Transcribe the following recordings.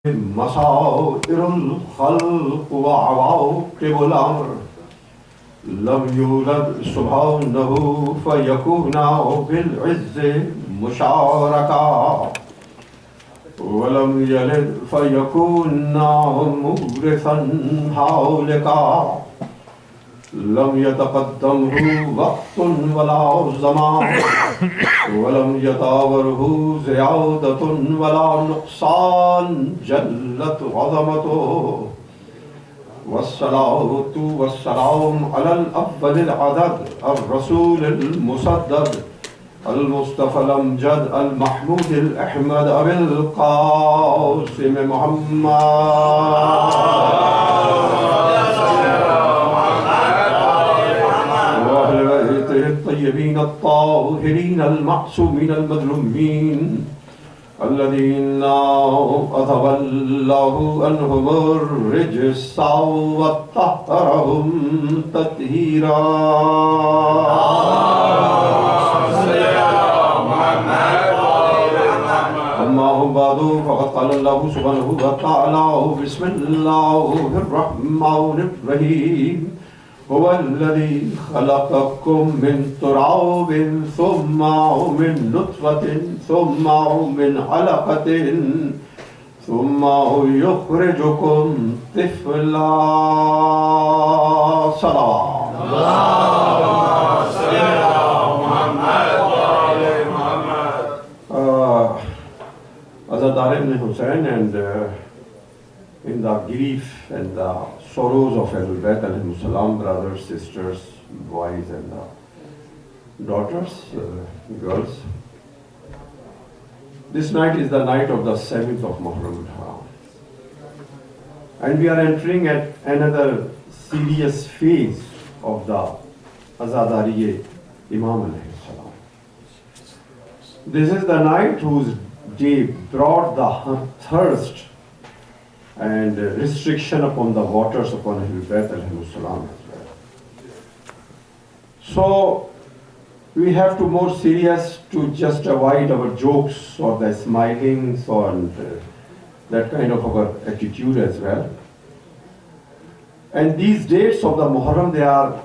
مصائر الخلق وعواقب الأمر لم يولد سبحانه فيكون بالعز مشاركا ولم يلد فيكون مورثا هالكا لم يتقدمه وقت ولا زمان ولم يتاوره زيادة ولا نقصان جلت عظمته والصلاة والسلام على الأفضل العدد الرسول المسدد المصطفى الأمجد المحمود الأحمد أبي القاسم محمد الطيبين الطاهرين المعصومين المظلومين الذين أذهب الله عنهم الرجس وطهرهم تطهيرا أما بعد فقد قال الله سبحانه وتعالى بسم الله الرحمن الرحيم هو الذي خلقكم من تراب ثم من نطفة ثم من علقة ثم يخرجكم طفلا صلوات Hazrat Aalim Hussain and in the grief and the sorrows of Ahlul Bayt alayhimus salam, brothers, sisters, boys and daughters, girls. This night is the night of the 7th of Muharram. And we are entering at another serious phase of the Azadariye Imam alayhi salam. This is the night whose day brought the thirst and restriction upon the waters upon Ahlul Bayt alayhimus salam as well. So we have to more serious to just avoid our jokes or the smilings and that kind of our attitude as well. And these dates of the Muharram, they are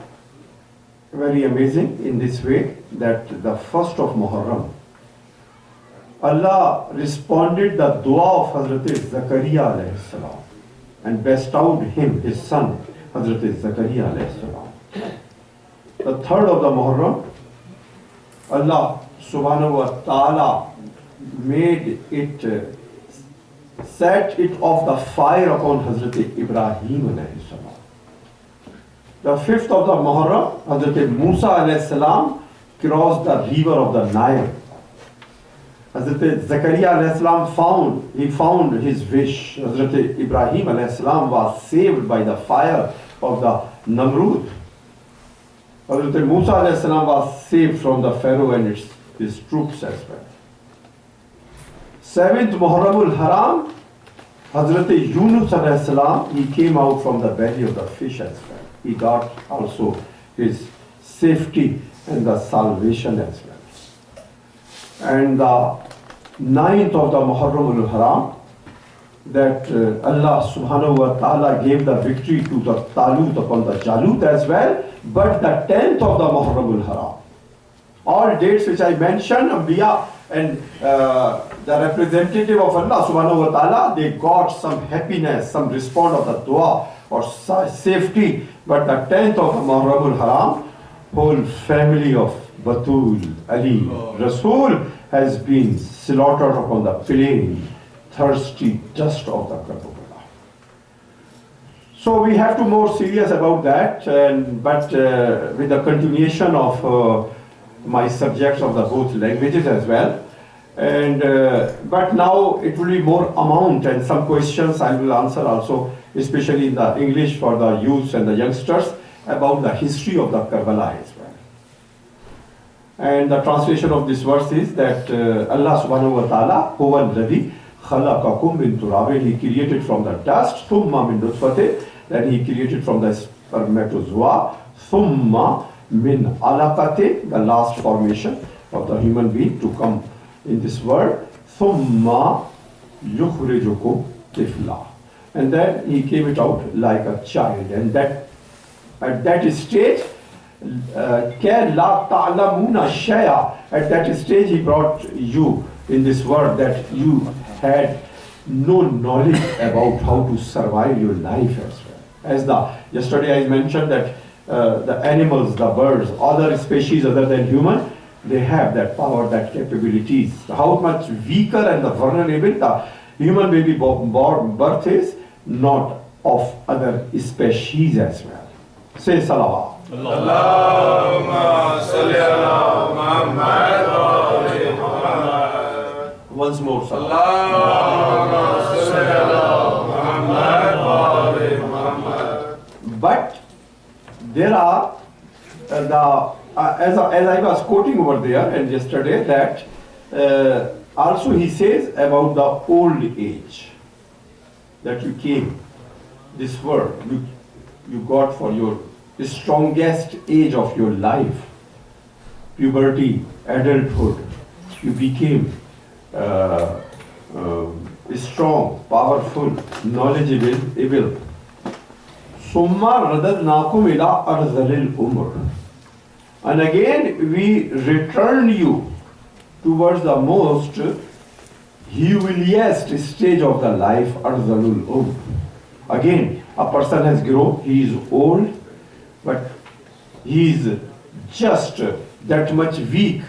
very amazing in this way that the first of Muharram, Allah responded the dua of Hazrat Zakaria alayhi salam and bestowed him, his son, Hazrat Zakaria alayhi salam. The third of the Muharram, Allah subhanahu wa ta'ala made it, set it off the fire upon Hazrat Ibrahim alayhi salam. The fifth of the Muharram, Hazrat Musa alayhi salam crossed the river of the Nile. Hazrat Zakaria alayhi salam found his wish. Hazrat Ibrahim alayhi salam was saved by the fire of the Namrud. Hazrat Musa alayhi salam was saved from the Pharaoh and his troops as well. 7th Muharramul Haram, Hazrat Yunus alayhi salam, he came out from the belly of the fish as well. He got also his safety and the salvation as well. And the 9th of the Muharramul Haram, that Allah subhanahu wa ta'ala gave the victory to the Talut upon the Jalut as well, but the 10th of the Muharramul Haram. All dates which I mentioned, Ambiya and the representative of Allah subhanahu wa ta'ala, they got some happiness, some response of the dua or safety, but the 10th of the Muharramul Haram, whole family of Batul, Ali, Rasul has been slaughtered upon the plain, thirsty dust of the Karbala. So we have to more serious about that, but with the continuation of my subjects of the both languages as well. And but now it will be more amount and some questions I will answer also, especially in the English for the youths and the youngsters about the history of the Karbala as well. And the translation of this verse is that Allah subhanahu wa ta'ala, huwa alladhi khalaqakum min turabin, he created from the dust, thumma min nutfatin, then he created from the spermatozoa, thumma min alaqatin, the last formation of the human being to come in this world, thumma yukhrijukum tifla. And then he came it out like a child. And that at that stage, at that stage he brought you in this world that you had no knowledge about how to survive your life as well. As yesterday I mentioned that the animals, the birds, other species other than human, they have that power, that capabilities. How much weaker and the vulnerable the human baby birth is, not of other species as well. Say salawat. Allahumma salli ala Muhammad wa ali Muhammad. Once more, salawat. Allahumma salli ala Muhammad wa ali Muhammad. But there are as I was quoting over there and yesterday that also he says about the old age that you came this world, you got for your strongest age of your life, puberty, adulthood, you became strong, powerful, knowledgeable, able. Summa radadnakum ila arzalil umr. And again we return you towards the most humiliest stage of the life, arzalul umr. Again, a person has grown, he is old, but he is just that much weak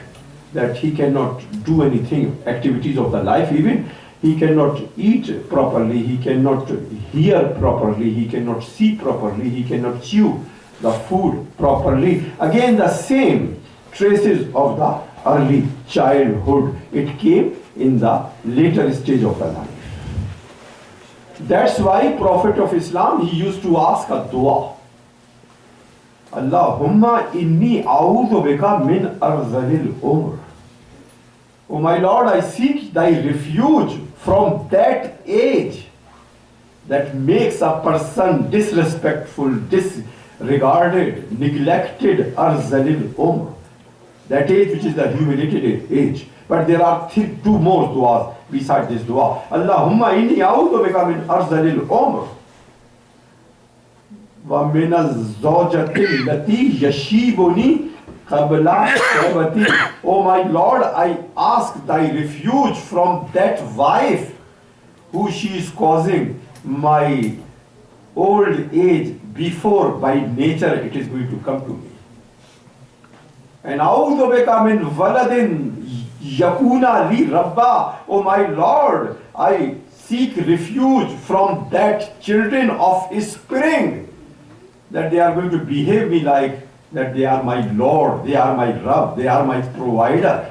that he cannot do anything, activities of the life even. He cannot eat properly, he cannot hear properly, he cannot see properly, he cannot chew the food properly. Again, the same traces of the early childhood. It came in the later stage of the life. That's why Prophet of Islam, he used to ask a dua. Allahumma inni a'udhu bika min arzalil umr. Oh my Lord, I seek thy refuge from that age that makes a person disrespectful, disregarded, neglected, arzalil umr. That age which is the humiliated age. But there are two more du'as beside this dua. Allahumma inni a'udhu bika min arzalil umr. Wa min az-zawjati allati yashibuni qabla shabati. Oh my Lord, I ask thy refuge from that wife who she is causing my old age before by nature it is going to come to me. And a'udhu bika min waladin yakuna li rabba. Oh my Lord, I seek refuge from that children of spring, that they are going to behave me like that they are my Lord, they are my Rabb, they are my provider.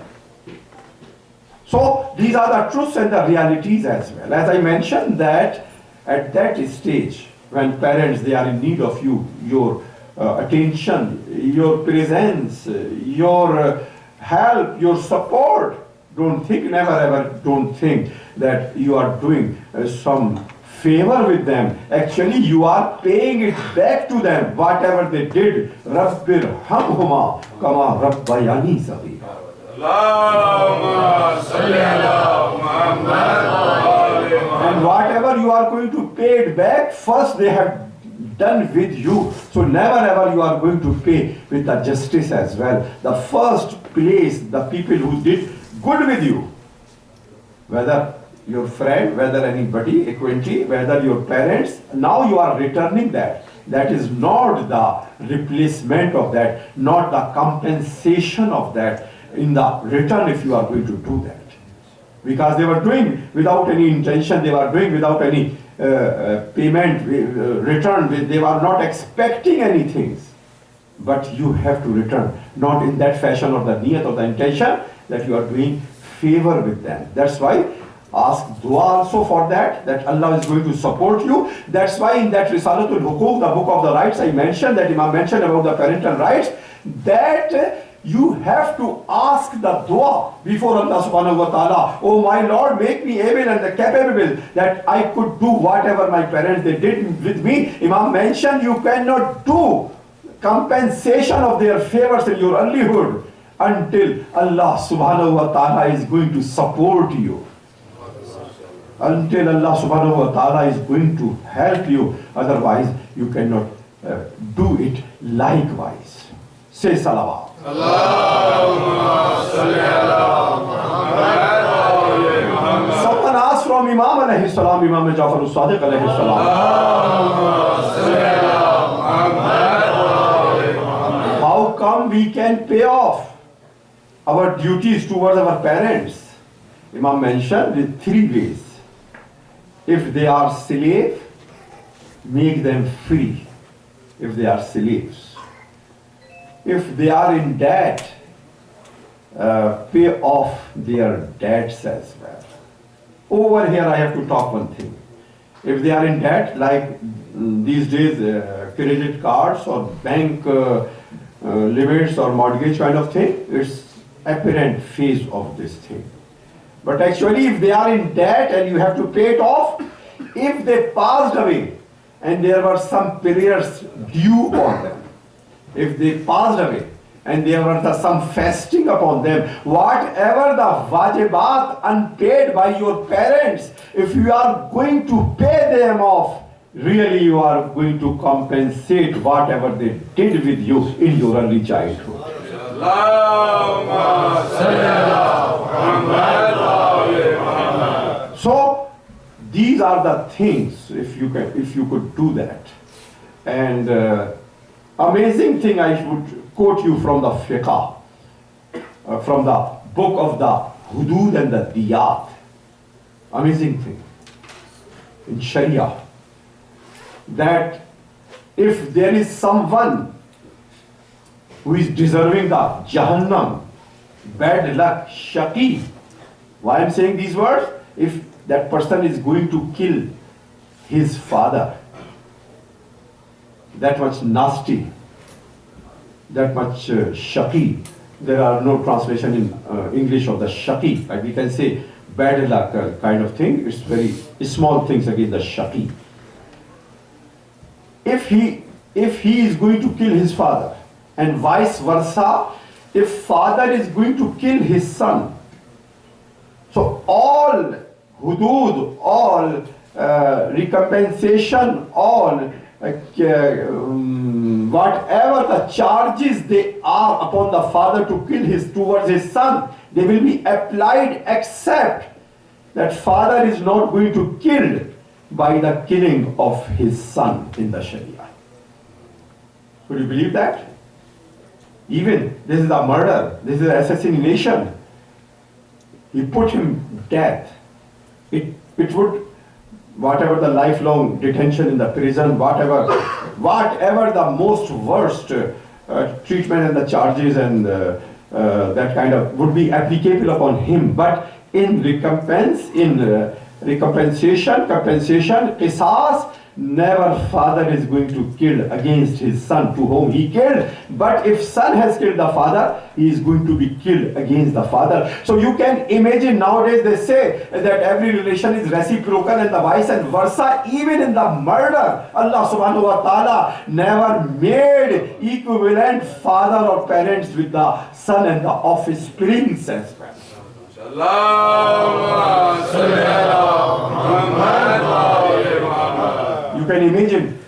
So these are the truths and the realities as well. As I mentioned that at that stage, when parents, they are in need of you, your attention, your presence, your help, your support, never ever don't think that you are doing some favor with them. Actually, you are paying it back to them, whatever they did. Rabbir hamhuma kama rabbayani saghira. Allahumma salli ala Muhammad. And whatever you are going to pay it back, first they have done with you. So never ever you are going to pay with the justice as well. The first place, the people who did good with you, whether your friend, whether anybody, acquaintance, whether your parents, now you are returning that. That is not the replacement of that, not the compensation of that in the return if you are going to do that. Because they were doing without any intention, they were doing without any payment, return, they were not expecting anything. But you have to return, not in that fashion or the niyat or the intention that you are doing favor with them. That's why ask dua also for that Allah is going to support you. That's why in that Risalatul Hukuk, the book of the rights, I mentioned, that Imam mentioned about the parental rights, that you have to ask the dua before Allah subhanahu wa ta'ala. Oh my Lord, make me able and capable that I could do whatever my parents they did with me. Imam mentioned you cannot do compensation of their favors in your earlyhood until Allah subhanahu wa ta'ala is going to support you. until Allah subhanahu wa ta'ala is going to help you. Otherwise, you cannot do it likewise. Say salawat. Someone asked from Imam alayhi salam, Imam Jafar Sadiq alayhi salam, how come we can pay off our duties towards our parents? Imam mentioned with 3 ways. If they are slave, make them free if they are slaves. If they are in debt, pay off their debts as well. Over here I have to talk one thing. If they are in debt, like these days credit cards or bank limits or mortgage kind of thing, it's apparent phase of this thing. But actually if they are in debt and you have to pay it off, if they passed away and there were some periods due on them, if they passed away and there were some fasting upon them, whatever the wajibat unpaid by your parents, if you are going to pay them off, really you are going to compensate whatever they did with you in your early childhood. So these are the things, if you could do that. And amazing thing, I would quote you from the fiqh, from the book of the hudud and the diyat. Amazing thing in Sharia, that if there is someone who is deserving the Jahannam, bad luck, shaqi. Why I'm saying these words? If that person is going to kill his father, that much nasty, that much shaqi. There are no translation in English of the shaqi. Like we can say bad luck kind of thing. It's very small things against the shaqi. If he is going to kill his father, and vice versa, if father is going to kill his son, so all hudud, all recompensation, all whatever the charges they are upon the father to kill towards his son, they will be applied, except that father is not going to kill by the killing of his son in the Sharia. Could you believe that? Even this is a murder, this is assassination. He put him death. It would, whatever the lifelong detention in the prison, whatever the most worst treatment and the charges and that kind of would be applicable upon him. But in compensation, qisas, never father is going to kill against his son to whom he killed. But if son has killed the father, he is going to be killed against the father. So you can imagine nowadays they say that every relation is reciprocal and the vice and versa. Even in the murder, Allah subhanahu wa ta'ala never made equivalent father or parents with the son and the offspring as well. You can imagine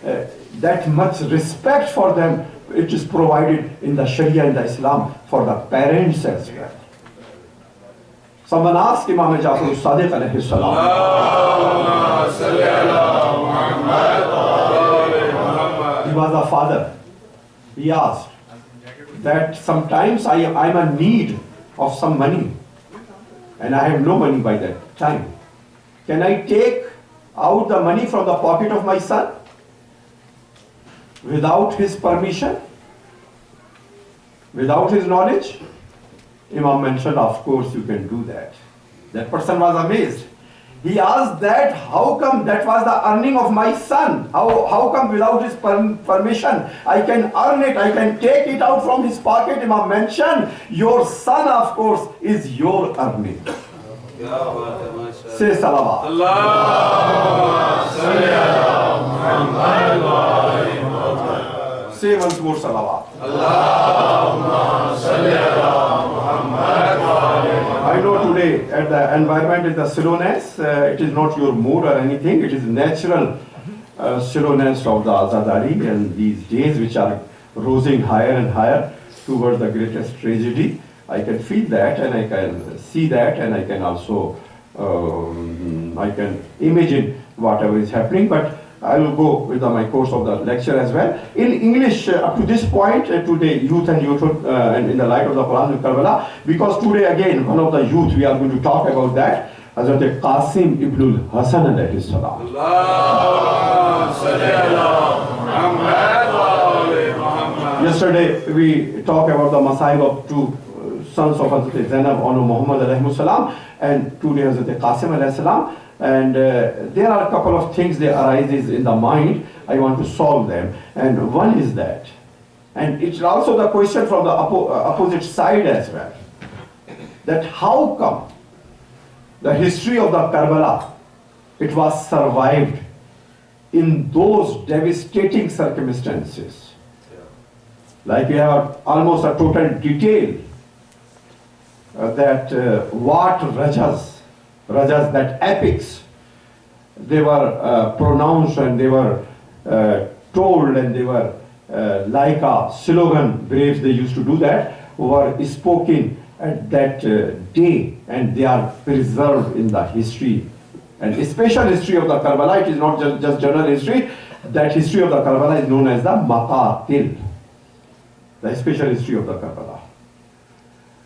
that much respect for them, it is provided in the Sharia and the Islam for the parents as well. Someone asked Imam Jafar Sadiq alayhi salam, he was a father. He asked that sometimes I'm in need of some money and I have no money by that time. Can I take out the money from the pocket of my son without his permission, without his knowledge? Imam mentioned, of course you can do that. That person was amazed. He asked that, how come that was the earning of my son? How come without his permission I can earn it, I can take it out from his pocket? Imam mentioned, your son of course is your earning. Say salawat. Say once more salawat. I know today today at the environment is the slowness. It is not your mood or anything. It is natural slowness of the Azadari and these days which are rising higher and higher towards the greatest tragedy. I can feel that and I can see that and I can also I can imagine whatever is happening, but I will go with my course of the lecture as well. In English, up to this point, today, youth and youthhood, and in the light of the Quran and Karbala, because today again, one of the youth, we are going to talk about that, Hazrat Qasim ibn Hassan alayhi salam. Yesterday, we talked about the Masaib of two sons of Hazrat Zainab and Muhammad alayhi salam, and today Hazrat Qasim alayhi salam. And there are a couple of things that arises in the mind. I want to solve them. And one is that. And it's also the question from the opposite side as well. That how come the history of the Karbala, it was survived in those devastating circumstances. Like we have almost a total detail that what Rajas, that epics, they were pronounced and they were told and they were like a slogan, braves they used to do that, were spoken at that day and they are preserved in the history. And a special history of the Karbala, it is not just general history, that history of the Karbala is known as the Maqatil, the special history of the Karbala.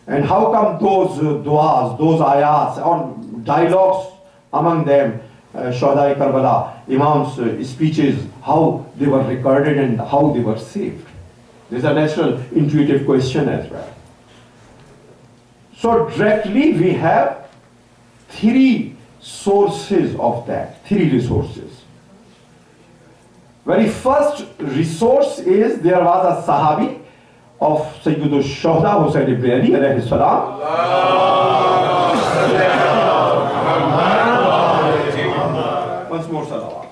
And how come those du'as, those ayats, or dialogues among them, Shuhada-e Karbala, Imam's speeches, how they were recorded and how they were saved? This is a natural, intuitive question as well. So directly we have three sources of that, three resources. Very first resource is there was a Sahabi of Sayyidul Shuhada Husayn ibn Ali alayhi salam. Once more salawat.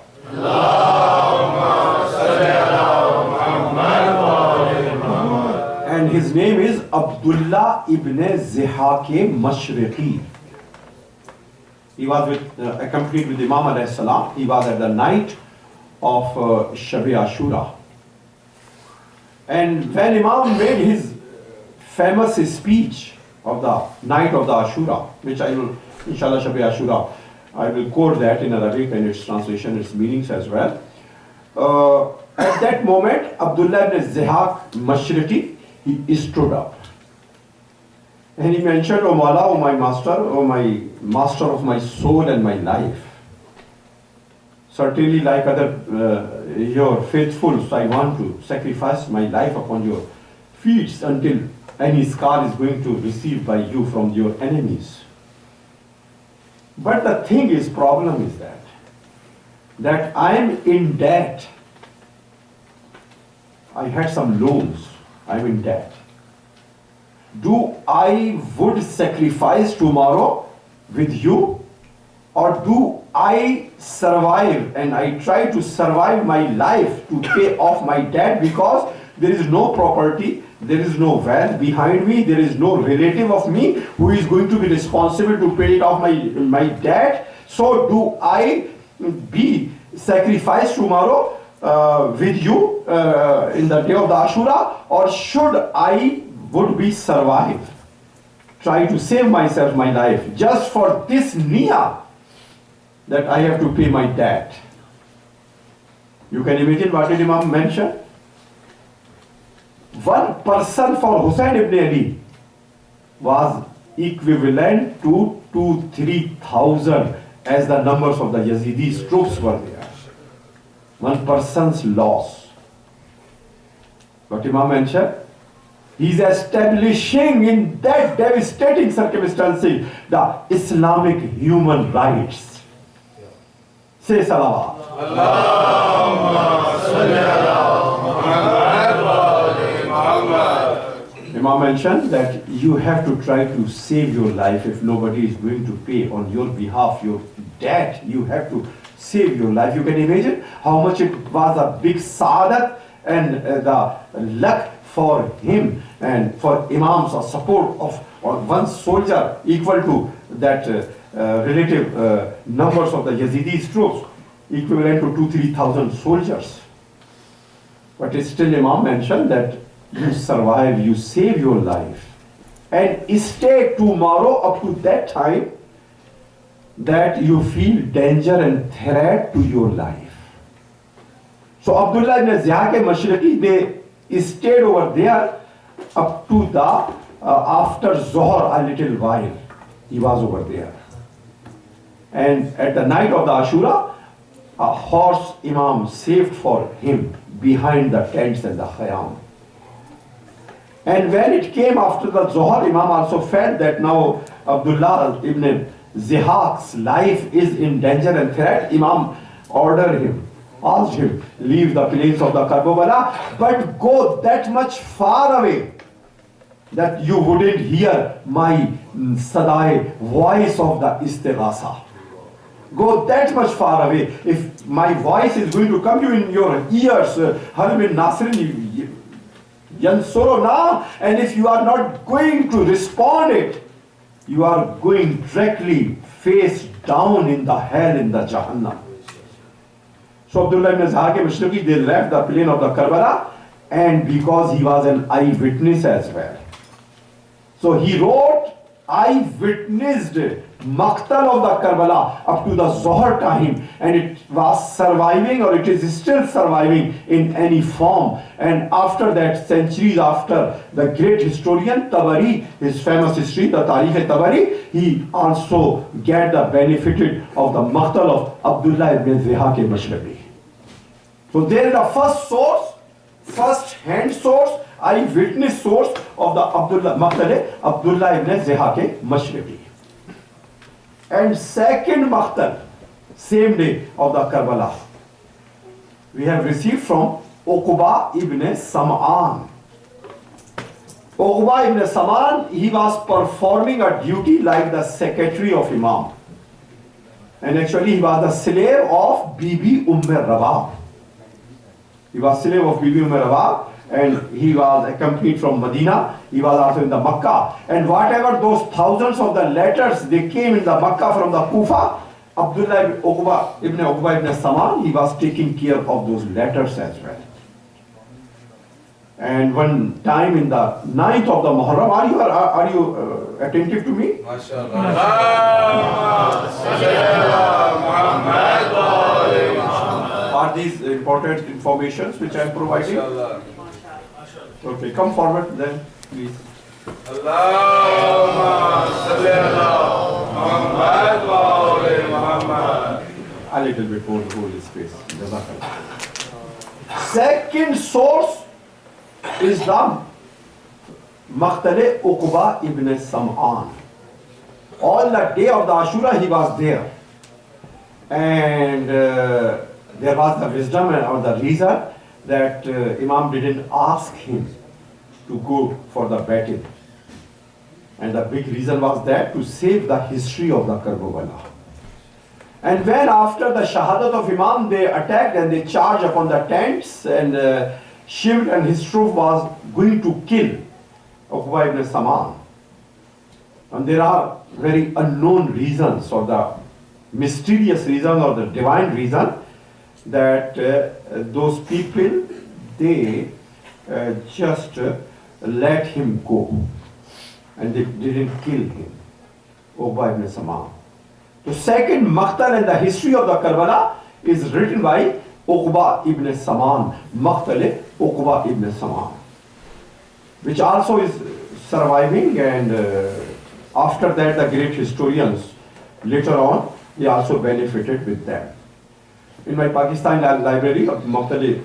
And his name is Abdullah ibn Zihake Mashriqi. He was accompanied with Imam alayhi salam. He was at the night of Shab-e Ashura. And when Imam made his famous speech of the night of the Ashura, which I will, inshallah, Shab-e Ashura, I will quote that in Arabic and its translation, its meanings as well. At that moment, Abdullah ibn Zihak Mashriqi, he stood up. And he mentioned, "O Mawla, O my master of my soul and my life. Certainly, like other your faithfuls, I want to sacrifice my life upon your feet until any scar is going to receive by you from your enemies. But the thing is, problem is that I am in debt. I had some loans. I'm in debt. Do I would sacrifice tomorrow with you, or do I survive and I try to survive my life to pay off my debt, because there is no property, there is no wealth behind me, there is no relative of me who is going to be responsible to pay it off my debt. So do I be sacrificed tomorrow with you in the day of the Ashura, or should I would be survive, try to save myself my life just for this niyyah that I have to pay my debt?" You can imagine what did Imam mention? One person for Husayn ibn Ali was equivalent to 2,000-3,000 as the numbers of the Yazidis troops were there. One person's loss. But Imam mentioned, he's establishing in that devastating circumstances the Islamic human rights. Say salawat. Imam mentioned that you have to try to save your life. If nobody is going to pay on your behalf your debt, you have to save your life. You can imagine how much it was a big saadat and the luck for him and for Imams, or support of one soldier equal to that relative numbers of the Yazidi troops, equivalent to 2,000-3,000 soldiers. But still Imam mentioned that you survive, you save your life, and stay tomorrow up to that time that you feel danger and threat to your life. So Abdullah ibn Ziyad al-Mashriqi, they stayed over there up to the after Zohar a little while. He was over there. And at the night of the Ashura, a horse Imam saved for him behind the tents and the khayyam. And when it came after the Zohar, Imam also felt that now Abdullah ibn Zihaq's life is in danger and threat. Imam ordered him, asked him, leave the plains of the Karbala, but go that much far away that you wouldn't hear my sadai voice of the istighasa. Go that much far away. If my voice is going to come to you in your ears, Hal min Nasirin Yansuruna, and if you are not going to respond it, you are going directly face down in the hell, in the Jahannam. So Abdullah ibn Zahaq al-Mashriqi, they left the plain of the Karbala, and because he was an eyewitness as well. So he wrote, I witnessed Maqtal of the Karbala up to the Zohar time, and it was surviving, or it is still surviving in any form. And after that, centuries after, the great historian Tabari, his famous history, the Tarikh-e-Tabari, he also get the benefited of the Maqtal of Abdullah ibn Zihaq al-Mashriqi. So there is the first source, first hand source, eyewitness source of the Abdullah ibn Zihaq al-Mashriqi. And second Maqtal, same day of the Karbala, we have received from Uqba ibn Sam'an. Uqba ibn Sam'an, he was performing a duty like the secretary of Imam. And actually he was the slave of Bibi Rabah. He was slave of Bibi Rabah, and he was accompanied from Medina. He was also in the Makkah. And whatever those thousands of the letters, they came in the Makkah from the Kufa, Abdullah ibn Uqba ibn Sam'an, he was taking care of those letters as well. And one time in the 9th of the Muharram, are you attentive to me? Are these important informations which I am providing? Okay, come forward then, please. A little bit more hold his space. Second source is the Maqtal Uqba ibn Sam'an. All the day of the Ashura he was there. And there was the wisdom or the reason that Imam didn't ask him to go for the battle. And the big reason was that to save the history of the Karbala. And when after the Shahadat of Imam, they attacked and they charged upon the tents, and Shiv and his troop was going to kill Uqba ibn Sam'an. And there are very unknown reasons, or the mysterious reason, or the divine reason, that those people, they just let him go, and they didn't kill him, Uqba ibn Sam'an. The second Maqtal in the history of the Karbala is written by Uqba ibn Sam'an, Maqtal Uqba ibn Sam'an, which also is surviving, and after that the great historians later on, they also benefited with them. In my Pakistan library of Maqtal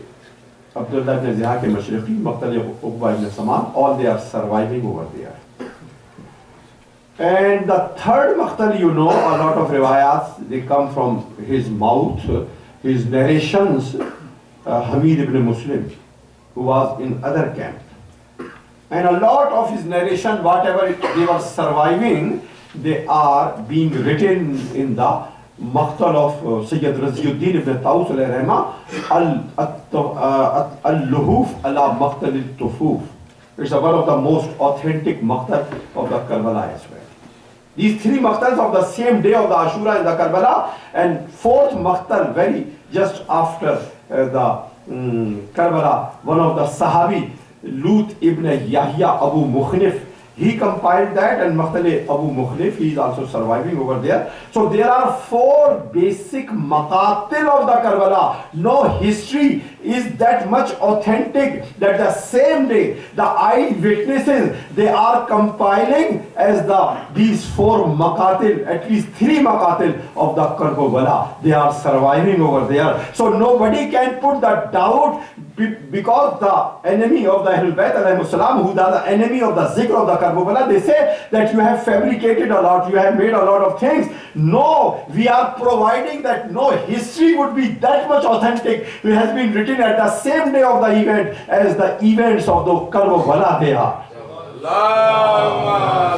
Abdullah ibn Zihaq al-Mashriqi, Maqtal Uqba ibn Sam'an, all they are surviving over there. And the third Maqtal, you know, a lot of riwayats, they come from his mouth, his narrations, Hamid ibn Muslim, who was in other camp. And a lot of his narration, whatever they were surviving, they are being written in the Maqtal of Sayyid Raziuddin ibn Taus al-Rahma, Al-Luhuf ala Maqtal al-Tufuf. It's one of the most authentic Maqtal of the Karbala as well. These three maqtals of the same day of the Ashura in the Karbala, and fourth maqtal very just after the Karbala, one of the Sahabi, Lut ibn Yahya Abu Mukhnif, he compiled that, and Maqtal Abu Mukhnif, he is also surviving over there. So there are four basic maqatil of the Karbala. No history is that much authentic that the same day the eyewitnesses, they are compiling as these four maqatil, at least three maqatil of the Karbala, they are surviving over there. So nobody can put the doubt, because the enemy of the Ahlul Bayt alayhi salam, who are the enemy of the zikr of the Karbala, they say that you have fabricated a lot, you have made a lot of things. No, we are providing that no history would be that much authentic. It has been written at the same day of the event as the events of the Karbala they are. Allama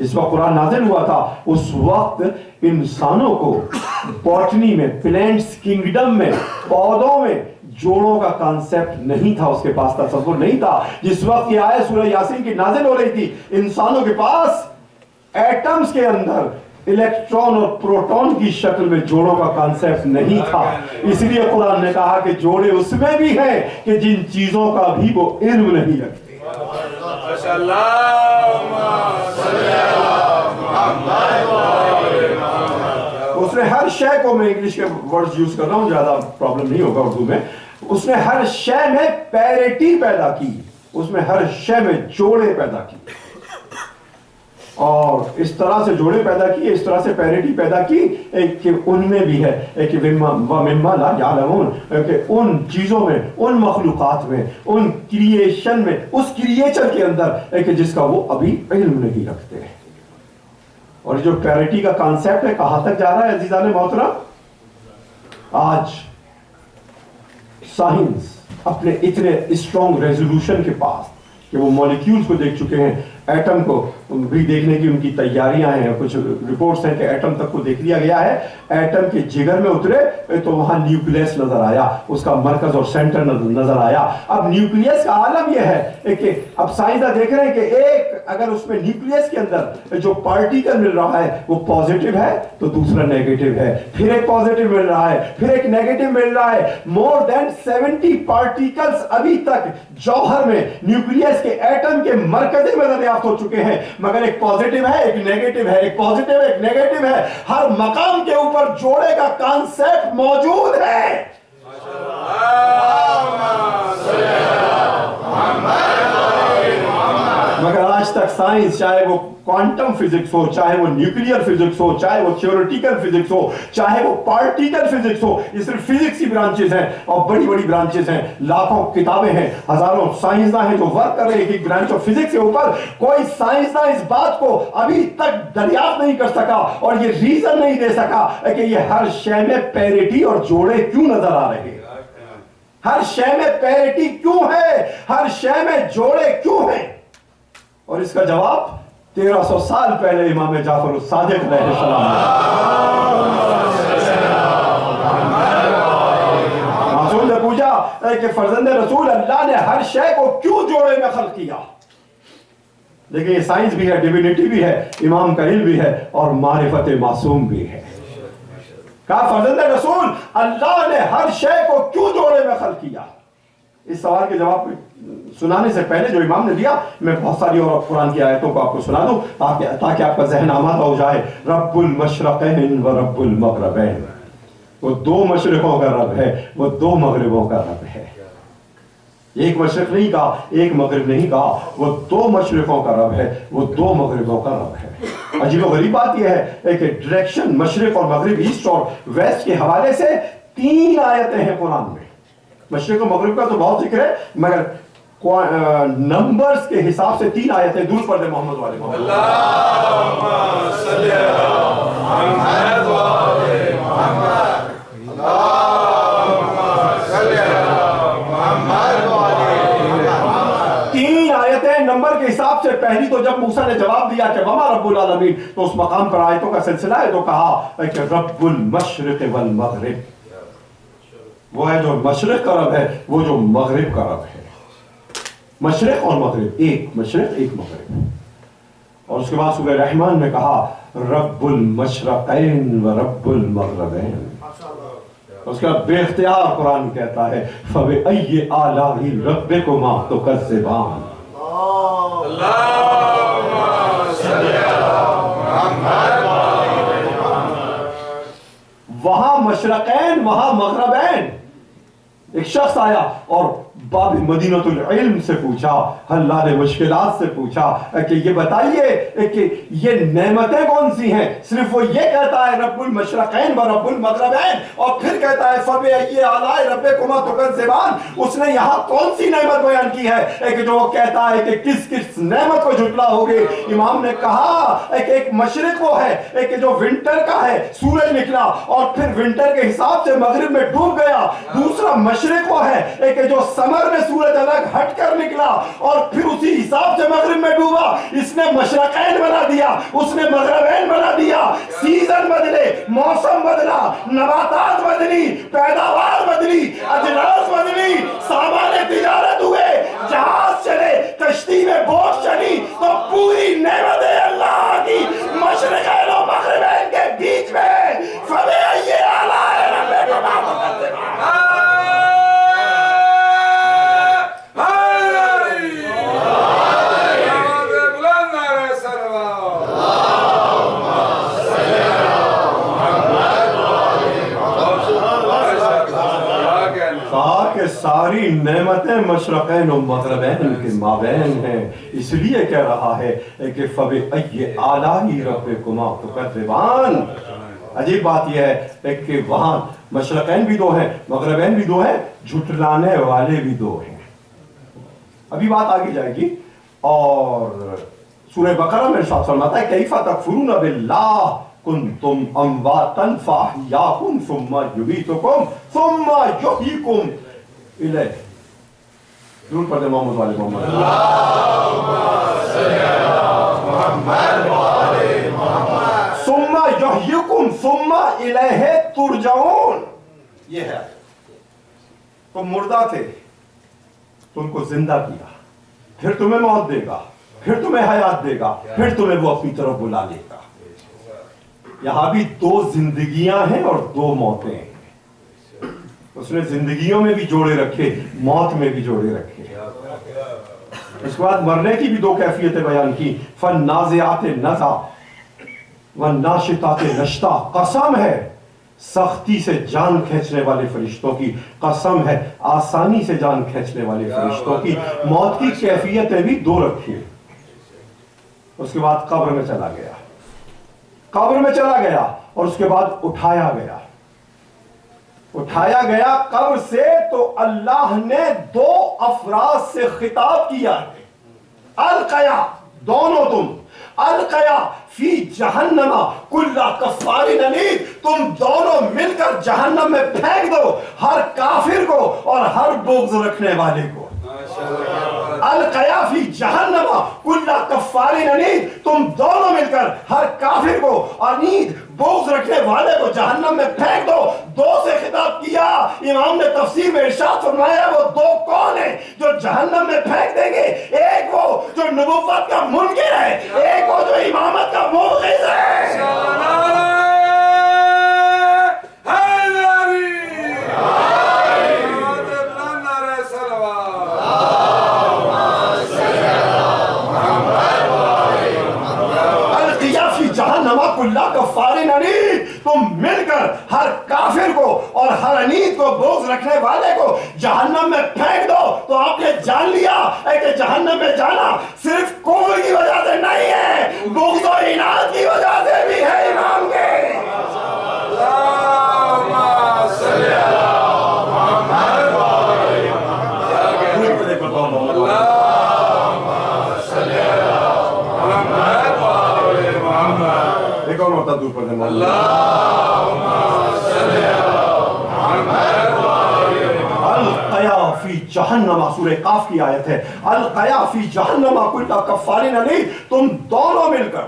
جس وقت قرآن نازل ہوا تھا اس وقت انسانوں کو botany میں، plants kingdom میں، پودوں میں جوڑوں کا کانسیپٹ نہیں تھا، اس کے پاس تصور نہیں تھا. جس وقت یہ آیت سورہ یاسین کی نازل ہو رہی تھی، انسانوں کے پاس ایٹمز کے اندر الیکٹران اور پروٹون کی شکل میں جوڑوں کا کانسیپٹ نہیں تھا. اس لیے قرآن نے کہا کہ جوڑے اس میں بھی ہیں کہ جن چیزوں کا بھی وہ علم نہیں رکھتے. اس نے ہر شے کو، میں انگلش کے ورڈز یوز کر رہا ہوں، زیادہ پرابلم نہیں ہوگا اردو میں، اس نے ہر شے میں پیریٹی پیدا کی، اس میں ہر شے میں جوڑے پیدا کی، اور اس طرح سے جوڑے پیدا کیے، اس طرح سے پیریٹی پیدا کی کہ ان میں بھی ہے کہ وَمِمَّا لَا يَعْلَمُونَ، کہ ان چیزوں میں، ان مخلوقات میں، ان کریشن میں، اس کریچر کے اندر کہ جس کا وہ ابھی علم نہیں رکھتے. اور جو پیریٹی کا کانسیپٹ ہے کہاں تک جا رہا ہے عزیزان محترم؟ آج سائنس اپنے اتنے اسٹرانگ ریزولوشن کے پاس کہ وہ مالیکیولز کو دیکھ چکے ہیں، ایٹم کو بھی دیکھنے کی ان کی تیاریاں ہیں. کچھ رپورٹس ہیں کہ ایٹم تک کو دیکھ لیا گیا ہے. ایٹم کے جگر میں اترے تو وہاں نیوکلیس نظر آیا، اس کا مرکز اور سینٹر نظر آیا. اب نیوکلیس کا عالم یہ ہے کہ اب سائنسداں دیکھ رہے ہیں کہ ایک اگر اس میں نیوکلیس کے اندر جو پارٹیکل مل رہا ہے وہ پازیٹیو ہے تو دوسرا نیگیٹو ہے، پھر ایک پازیٹیو مل رہا ہے، پھر ایک نیگیٹو مل رہا ہے. مور دین 70 پارٹیکلز ابھی تک جوہر میں، نیوکلیس کے ایٹم کے مرکز میں دریافت ہو چکے ہیں، مگر ایک پازیٹیو ہے، ایک نیگیٹو ہے، ایک پازیٹیو ہے، ایک نیگیٹو ہے. ہر مقام کے اوپر جوڑے کا کانسیپٹ موجود ہے. مگر آج تک سائنس، چاہے وہ کوانٹم فزکس ہو، چاہے وہ نیوکلیئر فزکس ہو، چاہے وہ تھیوریٹیکل فزکس ہو، چاہے وہ پارٹیکل فزکس ہو، یہ صرف فزکس کی برانچز ہیں اور بڑی بڑی برانچز ہیں، لاکھوں کتابیں ہیں، ہزاروں سائنسداں ہیں جو ورک کر رہے ہیں ایک برانچ آف فزکس کے اوپر. کوئی سائنسداں اس بات کو ابھی تک دریافت نہیں کر سکا اور یہ ریزن نہیں دے سکا کہ یہ ہر شے میں پیریٹی اور جوڑے کیوں نظر آ رہے ہیں، ہر شے میں پیریٹی کیوں ہے، ہر شے میں جوڑے کیوں ہیں. اور اس کا جواب 1300 سال پہلے امام جعفر الصادق علیہ السلام معصوم نے پوچھا کہ فرزند رسول، اللہ نے ہر شے کو کیوں جوڑے میں خلق کیا؟ لیکن یہ سائنس بھی ہے، ڈیوینٹی بھی ہے، امام کا علم بھی ہے اور معرفت معصوم بھی ہے. کہا فرزند رسول، اللہ نے ہر شے کو کیوں جوڑے میں خلق کیا؟ اس سوال کے جواب سنانے سے پہلے جو امام نے دیا، میں بہت ساری اور قرآن کی آیتوں کو آپ کو سنا دوں تاکہ آپ کا ذہن آمادہ ہو جائے. رب المشرقین و رب المغربین، وہ دو مشرقوں کا رب ہے، وہ دو مغربوں کا رب ہے. ایک مشرق نہیں کہا، ایک مغرب نہیں کہا، وہ دو مشرقوں کا رب ہے، وہ دو مغربوں کا رب ہے. عجیب و غریب بات یہ ہے کہ ڈائریکشن مشرق اور مغرب، ایسٹ اور ویسٹ کے حوالے سے 3 آیتیں ہیں قرآن میں. مشرق و مغرب کا تو بہت ذکر ہے، مگر نمبرز کے حساب سے 3 آیتیں. دور پردے محمد والے محمد، اللہم صلی علی محمد و آل محمد، اللہم صلی علی محمد و آل محمد. 3 آیتیں نمبر کے حساب سے. پہلی تو جب موسیٰ نے جواب دیا کہ وما رب العالمین، تو اس مقام پر آیتوں کا سلسلہ ہے، تو کہا کہ رب المشرق والمغرب، وہ ہے جو مشرق کا رب ہے، وہ جو مغرب کا رب ہے. مشرق اور مغرب، ایک مشرق ایک مغرب. اور اس کے بعد سورہ رحمان میں کہا رب المشرقین و رب المغربین. اس کا بے اختیار قرآن کہتا ہے فَبِأَيِّ آلَاءِ رَبِّكُمَا تُكَذِّبَانِ. اللہم صلی علی محمد و آل محمد. وہاں مشرقین، وہاں مغربین. ایک شخص آیا اور باب مدینۃ العلم سے پوچھا، اللہ نے مشکلات سے پوچھا کہ یہ بتائیے کہ یہ نعمتیں کون سی ہیں؟ صرف وہ یہ کہتا ہے رب المشرقین و رب المغربین، اور پھر کہتا ہے فَبِأَيِّ آلَاءِ رَبِّكُمَا تُكَذِّبَانِ. اس نے یہاں کون سی نعمت بیان کی ہے کہ جو وہ کہتا ہے کہ کس کس نعمت کو جھٹلا ہوگی؟ امام نے کہا ایک مشرق وہ ہے کہ جو ونٹر کا ہے، سورج نکلا اور پھر ونٹر کے حساب سے مغرب میں ڈوب گیا. دوسرا مشرق وہ ہے کہ جو قمر میں سورج الگ ہٹ کر نکلا اور پھر اسی حساب سے مغرب میں ڈوبا. اس نے مشرقین بنا دیا, اس نے مغربین بنا دیا. سیزن بدلے, موسم بدلا, نباتات بدلی, پیداوار بدلی, اجناس بدلی, سامان تجارت ہوئے, جہاز چلے, کشتی میں بوٹ چلی, تو پوری نعمت اللہ کی مشرقین و مغربین کے بیچ میں فبأي آلاء ربكما تكذبان. کہا کہ ساری نعمتیں مشرقین و مغربین کے مابین ہیں, اس لیے کہہ رہا ہے کہ فبأي آلاء ربكما تكذبان. عجیب بات یہ ہے کہ وہاں مشرقین بھی دو ہیں, مغربین بھی دو ہیں, جھٹلانے والے بھی دو ہیں. ابھی بات آگے جائے گی. اور سورہ بقرہ میں ارشاد فرماتا ہے کیف تکفرون باللہ کنتم امواتا فاحیاکم ثم یمیتکم ثم یحییکم الیہ. ضرور پڑھتے محمد والے محمد. اللہم صلی علی محمد وآل محمد. ثم یحییکم ثم الیہ ترجعون. یہ ہے, تم مردہ تھے, تم کو زندہ کیا, پھر تمہیں موت دے گا, پھر تمہیں حیات دے گا, پھر تمہیں وہ اپنی طرف بلا لے گا. یہاں بھی دو زندگیاں ہیں اور دو موتیں ہیں. اس نے زندگیوں میں بھی جوڑے رکھے, موت میں بھی جوڑے رکھے. اس کے بعد مرنے کی بھی دو کیفیتیں بیان کی. فالنازعات نزع والناشطات نشطا. قسم ہے سختی سے جان کھینچنے والے فرشتوں کی, قسم ہے آسانی سے جان کھینچنے والے فرشتوں کی. موت کی کیفیتیں بھی دو رکھی. اس کے بعد قبر میں چلا گیا, قبر میں چلا گیا, اور اس کے بعد اٹھایا گیا. اٹھایا گیا قبر سے تو اللہ نے دو افراد سے خطاب کیا ہے. القیا, دونوں تم, القیا فی جہنم کل کفار عنید, تم دونوں مل کر جہنم میں پھینک دو ہر کافر کو اور ہر بغض رکھنے والے کو. القیا فی جہنم کل کفار عنید, تم دونوں مل کر ہر کافر کو عنید بغض رکھنے والے کو جہنم میں پھینک دو. دو سے خطاب کیا. امام نے تفسیر میں ارشاد فرمایا وہ دو کون ہیں جو جہنم میں پھینک دیں گے؟ ایک وہ جو نبوت کا منکر ہے, ایک وہ جو امامت کا مبغض ہے. اللہ کفار عنید, تم مل کر ہر کافر کو اور ہر عنید کو بغض رکھنے والے کو جہنم میں پھینک دو. تو آپ نے جان لیا ہے کہ جہنم میں جانا صرف کفر کی وجہ سے نہیں ہے, بغض و عناد کی وجہ سے بھی ہے. امام کے اللہم صلی علی محمد وآل محمد. کون ہوتا دور پڑھنے والا؟ اللہم صلی علی محمد وآل محمد. القیا فی جہنم, سورہ قاف کی آیت ہے. القیا فی جہنم کل کفار عنید, تم دونوں مل کر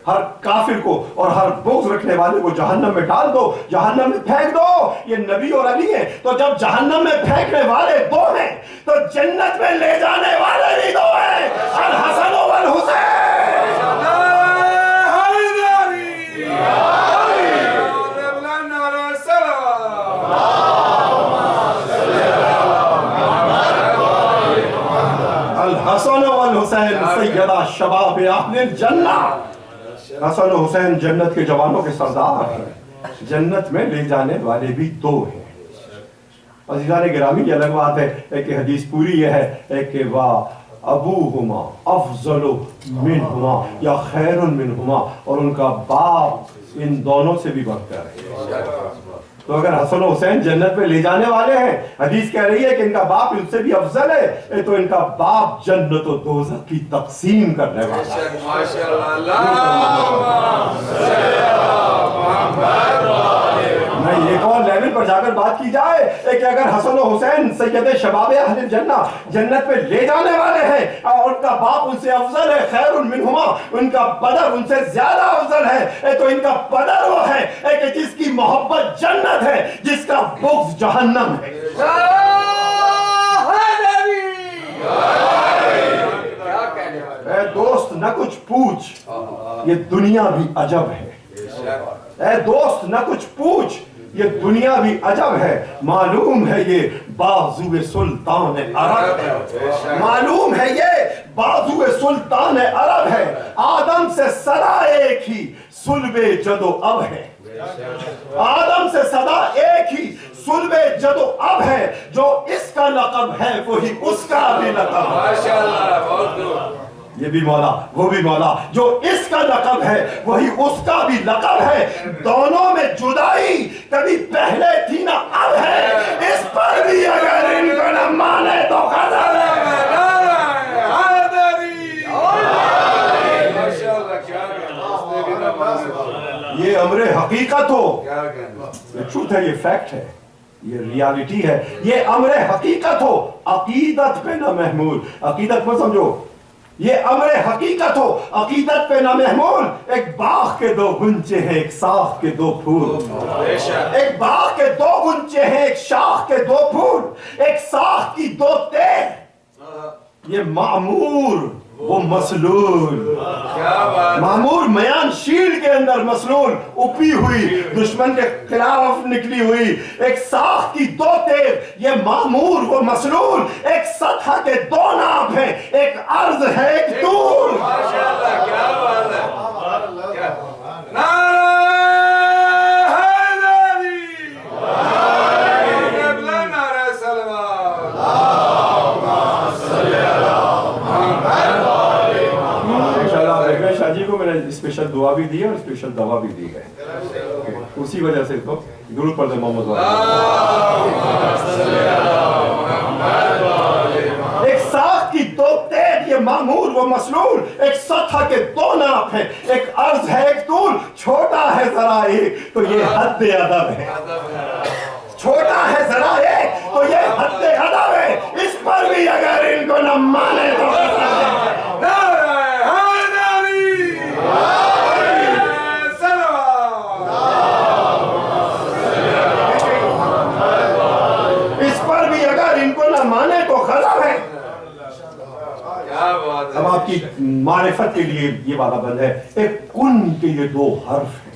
ہر کافر کو اور ہر بغض رکھنے والے کو جہنم میں ڈال دو, جہنم میں پھینک دو. یہ نبی اور علی ہیں, تو جب جہنم میں پھینکنے والے دو ہیں تو جنت میں لے جانے والے بھی دو ہیں, الحسن والحسین. حسن والحسین سیدہ شباب اہل الجنہ. حسن و حسین جنت کے جوانوں کے سردار ہیں, جنت میں لے جانے والے بھی دو ہیں. عزیزان گرامی, یہ الگ بات ہے کہ حدیث پوری یہ ہے کہ ابوہما افضل منہما یا خیر منہما, اور ان کا باپ ان دونوں سے بھی بہتر ہے. تو اگر حسن و حسین جنت میں لے جانے والے ہیں, حدیث کہہ رہی ہے کہ ان کا باپ ان سے بھی افضل ہے, تو ان کا باپ جنت و دوزخ کی تقسیم کرنے والا ہے. میں ایک اور لیول پر پر جا کر بات کی جائے کہ اگر حسن و حسین سید شباب اہل جنہ جنت میں لے جانے والے ہیں اور ان کا باپ ان سے افضل ہے، خیر منہما، ان کا بدر ان سے زیادہ افضل ہے، تو ان کا بدر وہ ہے کہ جس کی محبت جنت ہے، جس کا بغض جہنم ہے۔ اے دوست نہ کچھ پوچھ، یہ دنیا بھی عجب ہے۔ اے دوست نہ کچھ پوچھ، یہ دنیا بھی عجب ہے، معلوم ہے یہ بازو سلطان عرب ہے، معلوم ہے یہ بازو سلطان عرب ہے، آدم سے صدا ایک ہی صلب جد و اب ہے، آدم سے صدا ایک ہی صلب جد و اب ہے، جو اس کا لقب ہے وہی اس کا بھی لقب ہے۔ ماشاءاللہ، بہت درود۔ یہ بھی مولا وہ بھی مولا، جو اس کا لقب ہے وہی اس کا بھی لقب ہے، دونوں میں جدائی کبھی پہلے تھی نہ اب ہے، اس پر بھی اگر ان کو نہ مانے تو خطر ہے۔ یہ امر حقیقت ہو، یہ ٹروتھ ہے، یہ فیکٹ ہے، یہ ریالٹی ہے، یہ امر حقیقت ہو، عقیدت پہ نہ محمول، عقیدت کو سمجھو، یہ امر حقیقت ہو، عقیدت پہ نہ محمول، ایک باغ کے دو گنچے ہیں، ایک شاخ کے دو پھول، ایک باغ کے دو گنچے ہیں، ایک شاخ کے دو پھول، ایک شاخ کی دو تیر، یہ معمور وہ مسلول، معمور میان شیل کے اندر مسلول، اپی ہوئی، دشمن کے خلاف نکلی ہوئی، ایک ساخ کی دو تیر، یہ معمور وہ مسلول، ایک سطح کے دو ناپ ہیں، ایک عرض ہے ایک طول۔ ماشاءاللہ، کیا بات ہے، شاجی کو میں نے اسپیشل دعا بھی دی ہے اور اسپیشل دوا بھی دی ہے، اسی وجہ سے تو درود پڑھتے محمد ایک ساخ کی دو تیر، یہ معمور وہ مسلول، ایک سطح کے دو ناپ ہیں، ایک عرض ہے ایک طول، چھوٹا ہے ذرا ایک تو یہ حد ادب ہے، چھوٹا ہے ذرا ایک تو یہ حد ادب ہے، اس پر بھی اگر ان کو نہ مانے تو اب آپ کی معرفت کے لیے یہ والا بند ہے، ایک کن کے یہ دو حرف ہیں،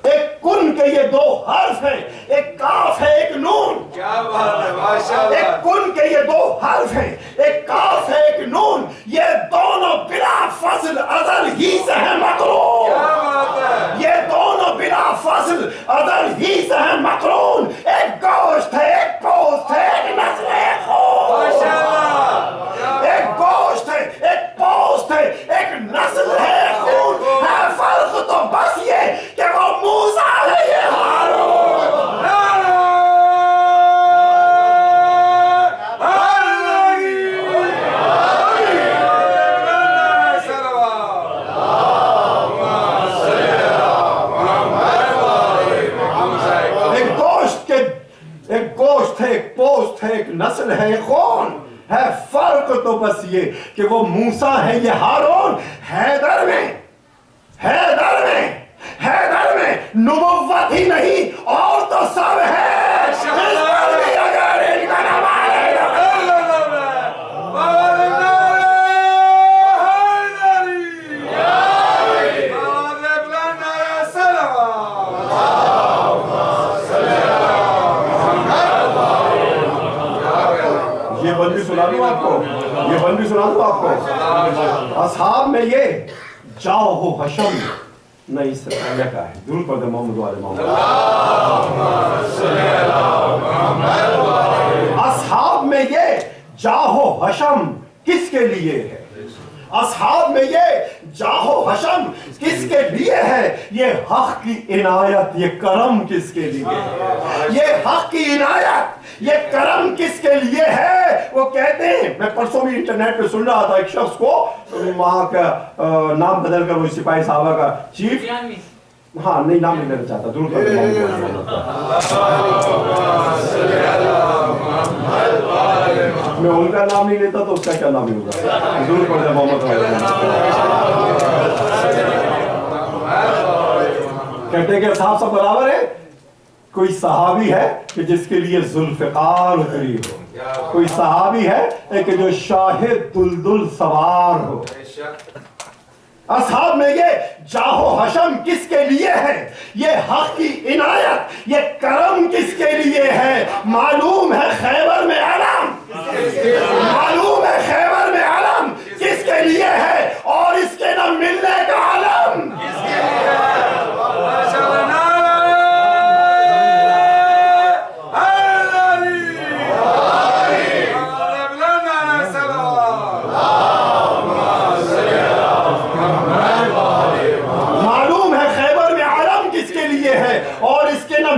ایک کن کے یہ دو حرف ہیں، ایک کاف ہے ایک نون، کیا بات ہے، ماشاءاللہ، ایک کن کے یہ دو حرف ہیں، ایک کاف ہے ایک نون، یہ دونوں بلا فصل ازل ہی سے ہیں مقرون، کیا بات ہے، یہ دونوں بلا فصل ازل ہی سے ہیں مقرون، ایک گوشت ہے ایک پوست ہے ایک نسل ہے خون، ماشاءاللہ، ایک گوشت ہے ایک پوست ہے ایک نسل ہے خون، ہے فرق تو بس یہ کہ وہ موسیٰ ہے یہ ہارون۔ ایک گوشت ہے ایک پوست ہے ایک نسل ہے ایک خون، ہے فرق تو بس یہ کہ وہ موسیٰ ہے یہ ہارون، حیدر میں نبوت ہی نہیں اور تو سب ہے، اس پر بھی اگر ان کا نام آئے یہ بندی سنا دوں آپ کو، اصحاب میں یہ جاؤ ہو حشم نہیں سکتا کا ہے، درود پڑھتے محمد والے محمد، اصحاب میں یہ جاہو حشم کس کے لیے ہے، اصحاب میں یہ جاہو حشم کس کے لیے ہے، یہ حق کی عنایت یہ کرم کس کے لیے ہے، یہ حق کی عنایت یہ کرم کس کے لیے ہے۔ وہ کہتے ہیں، میں پرسوں بھی انٹرنیٹ پہ سن رہا تھا ایک شخص کو، وہاں کا نام بدل کر وہ سپاہی صاحبہ کا چیف ہاں نہیں نام نہیں لینا چاہتا, ضرور میں ان کا نام نہیں لیتا تو اس کا کیا نام ہی ہوگا, ضرور پڑھ جائے محمد. کہتے ہیں کہ اصحاب سب برابر ہے, کوئی صحابی ہے کہ جس کے لیے ذوالفقار اتری ہو, کوئی صحابی ہے کہ جو شاہ دلدل سوار ہو. اصحاب میں یہ جاہ و حشم کس کے لیے ہے, یہ حق کی عنایت, یہ کرم کس کے لیے ہے؟ معلوم ہے خیبر میں علم, معلوم ہے خیبر میں علم کس کے لیے ہے, اور اس کے نہ ملنے کا علم کس کے لیے ہے.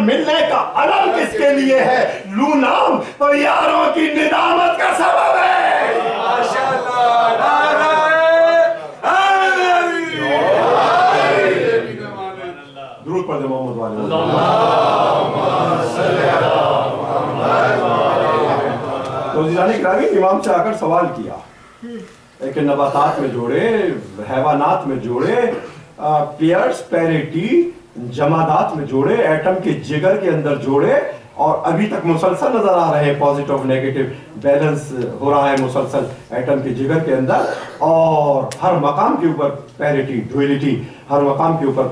ملنے کا علم کس کے لیے ہے؟ لو نام تو یاروں کی ندامت کا سبب ہے. درود پڑھ دے محمد والے. تو عزیزان گرامی, امام سے آ کر سوال کیا کہ نباتات میں جوڑے, حیوانات میں جوڑے, پیئرس پیریٹی جمادات میں جوڑے, ایٹم کے جگر کے اندر جوڑے, اور ابھی تک مسلسل نظر آ رہے ہیں پازیٹیو نیگیٹو بیلنس ہو رہا ہے مسلسل ایٹم کے جگر کے اندر, اور ہر مقام کے اوپر پیریٹی ڈوئلٹی, ہر مقام کے اوپر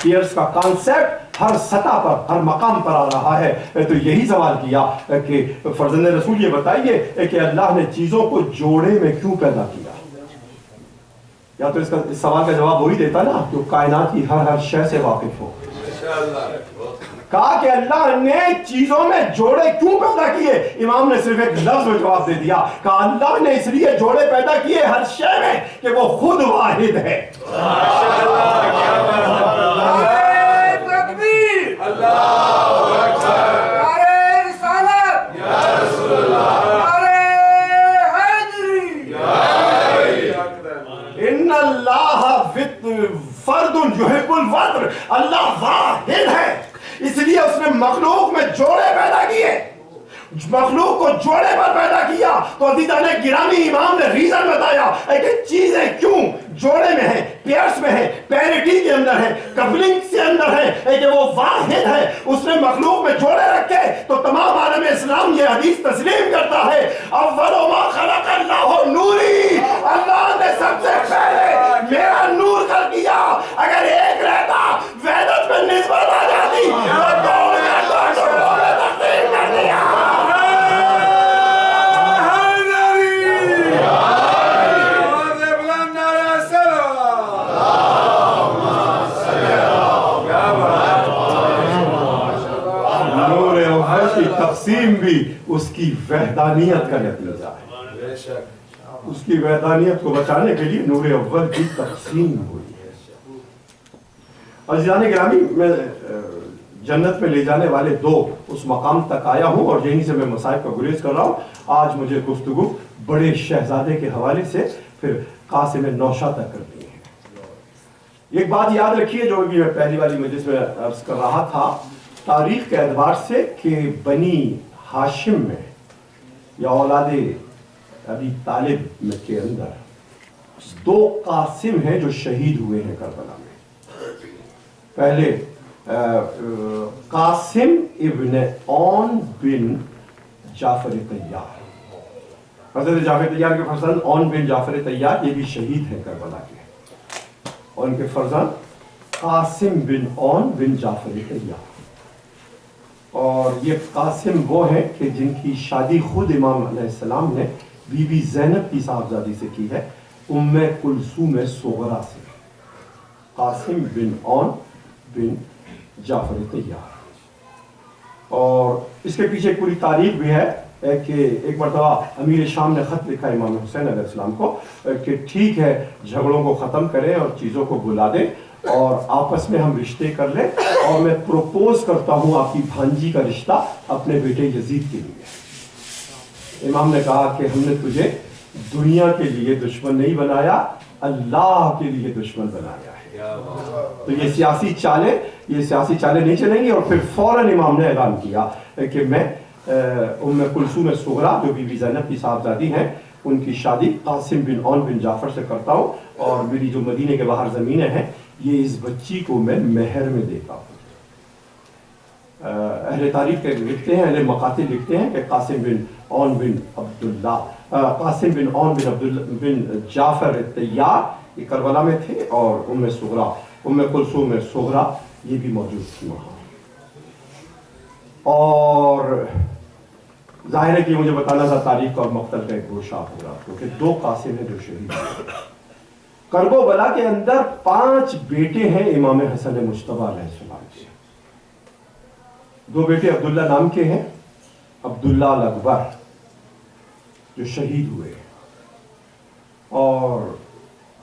پیئرس کا کانسیپٹ ہر سطح پر ہر مقام پر آ رہا ہے. تو یہی سوال کیا کہ فرزند رسول یہ بتائیے کہ اللہ نے چیزوں کو جوڑے میں کیوں پیدا کیا؟ یا تو اس سوال کا جواب وہی دیتا نا جو کائنات کی ہر شے سے واقف ہو. کہا کہ اللہ نے چیزوں میں جوڑے کیوں پیدا کیے؟ امام نے صرف ایک لفظ میں جواب دے دیا, کہا اللہ نے اس لیے جوڑے پیدا کیے ہر شے میں کہ وہ خود واحد ہے. فرد یحب الوتر, اللہ واحد ہے, اس لیے اس نے مخلوق میں جوڑے پیدا کیے, مخلوق کو جوڑے پر پیدا کیا. تو عزیزان گرامی, امام نے ریزن بتایا کہ چیزیں کیوں جوڑے میں ہیں, پیئرس میں ہیں, پیریٹی کے اندر ہیں, کپلنگ کے اندر ہیں, کہ وہ واحد ہے. اس نے مخلوق میں جوڑے رکھے تو تمام عالم اسلام یہ حدیث تسلیم کرتا ہے, اول ما خلق اللہ نوری, اللہ نے سب سے پہلے میرا نور کر دیا. اگر ایک رہتا وحدت میں نسبت آ جاتی تو دوڑ کر ٹکڑوں میں تقسیم کر دیا. تقسیم بھی اس کی وحدانیت کا نتیجہ ہے. اس کی وحدانیت کو بچانے کے لیے نور اول کی تقسیم ہوئی ہے. عزیزان گرامی, میں جنت میں لے جانے والے دو اس مقام تک آیا ہوں, اور یہیں سے میں مصائب کا گریز کر رہا ہوں. آج مجھے گفتگو بڑے شہزادے کے حوالے سے پھر قاسم نوشہ تک کرنی ہے. ایک بات یاد رکھیے جو بھی میں پہلی والی مجلس میں عرض کر رہا تھا, تاریخ کے اعتبار سے کہ بنی ہاشم میں یا اولاد ابی طالب میں کے اندر دو قاسم ہیں جو شہید ہوئے ہیں کربلا میں. پہلے قاسم ابن اون بن جعفر طیار, حضرت جعفر طیار کے فرزند اون بن جعفر طیار, یہ بھی شہید ہیں کربلا کے, اور ان کے فرزند قاسم بن اون بن جعفر طیار. اور یہ قاسم وہ ہیں کہ جن کی شادی خود امام علیہ السلام نے بی بی زینب کی صاحبزادی سے کی ہے, ام کلثوم صغرا سے. قاسم بن اون بن جعفر طیار. اور اس کے پیچھے پوری تاریخ بھی ہے کہ ایک مرتبہ امیر شام نے خط لکھا امام حسین علیہ السلام کو کہ ٹھیک ہے جھگڑوں کو ختم کریں اور چیزوں کو بلا دیں اور آپس میں ہم رشتے کر لیں, اور میں پروپوز کرتا ہوں آپ کی بھانجی کا رشتہ اپنے بیٹے یزید کے لیے. امام نے کہا کہ ہم نے تجھے دنیا کے لیے دشمن نہیں بنایا, اللہ کے لیے دشمن بنایا ہے. تو یہ سیاسی چالیں نہیں چلیں گی. اور پھر فوراً امام نے اعلان کیا کہ میں ام کلثوم صغریٰ جو بی بی زینب کی صاحبزادی ہیں ان کی شادی قاسم بن اون بن جعفر سے کرتا ہوں, اور میری جو مدینے کے باہر زمینیں ہیں یہ اس بچی کو میں مہر میں دیتا ہوں. اہل تاریخ لکھتے ہیں, اہل مقاتل لکھتے ہیں کہ قاسم بن اون بن جعفر الطیار یہ کربلا میں تھے, اور ام کلثوم صغریٰ یہ بھی موجود تھی وہاں. اور ظاہر ہے کہ مجھے بتانا تھا تاریخ اور مقتل کا ایک گوشہ پورا, کیونکہ 2 قاسم ہیں جو شہید ہوئے. کرب و بلا کے اندر 5 بیٹے ہیں امام حسن مجتبیٰ علیہ السلام کے. 2 بیٹے عبداللہ نام کے ہیں, عبداللہ الاکبر جو شہید ہوئے, اور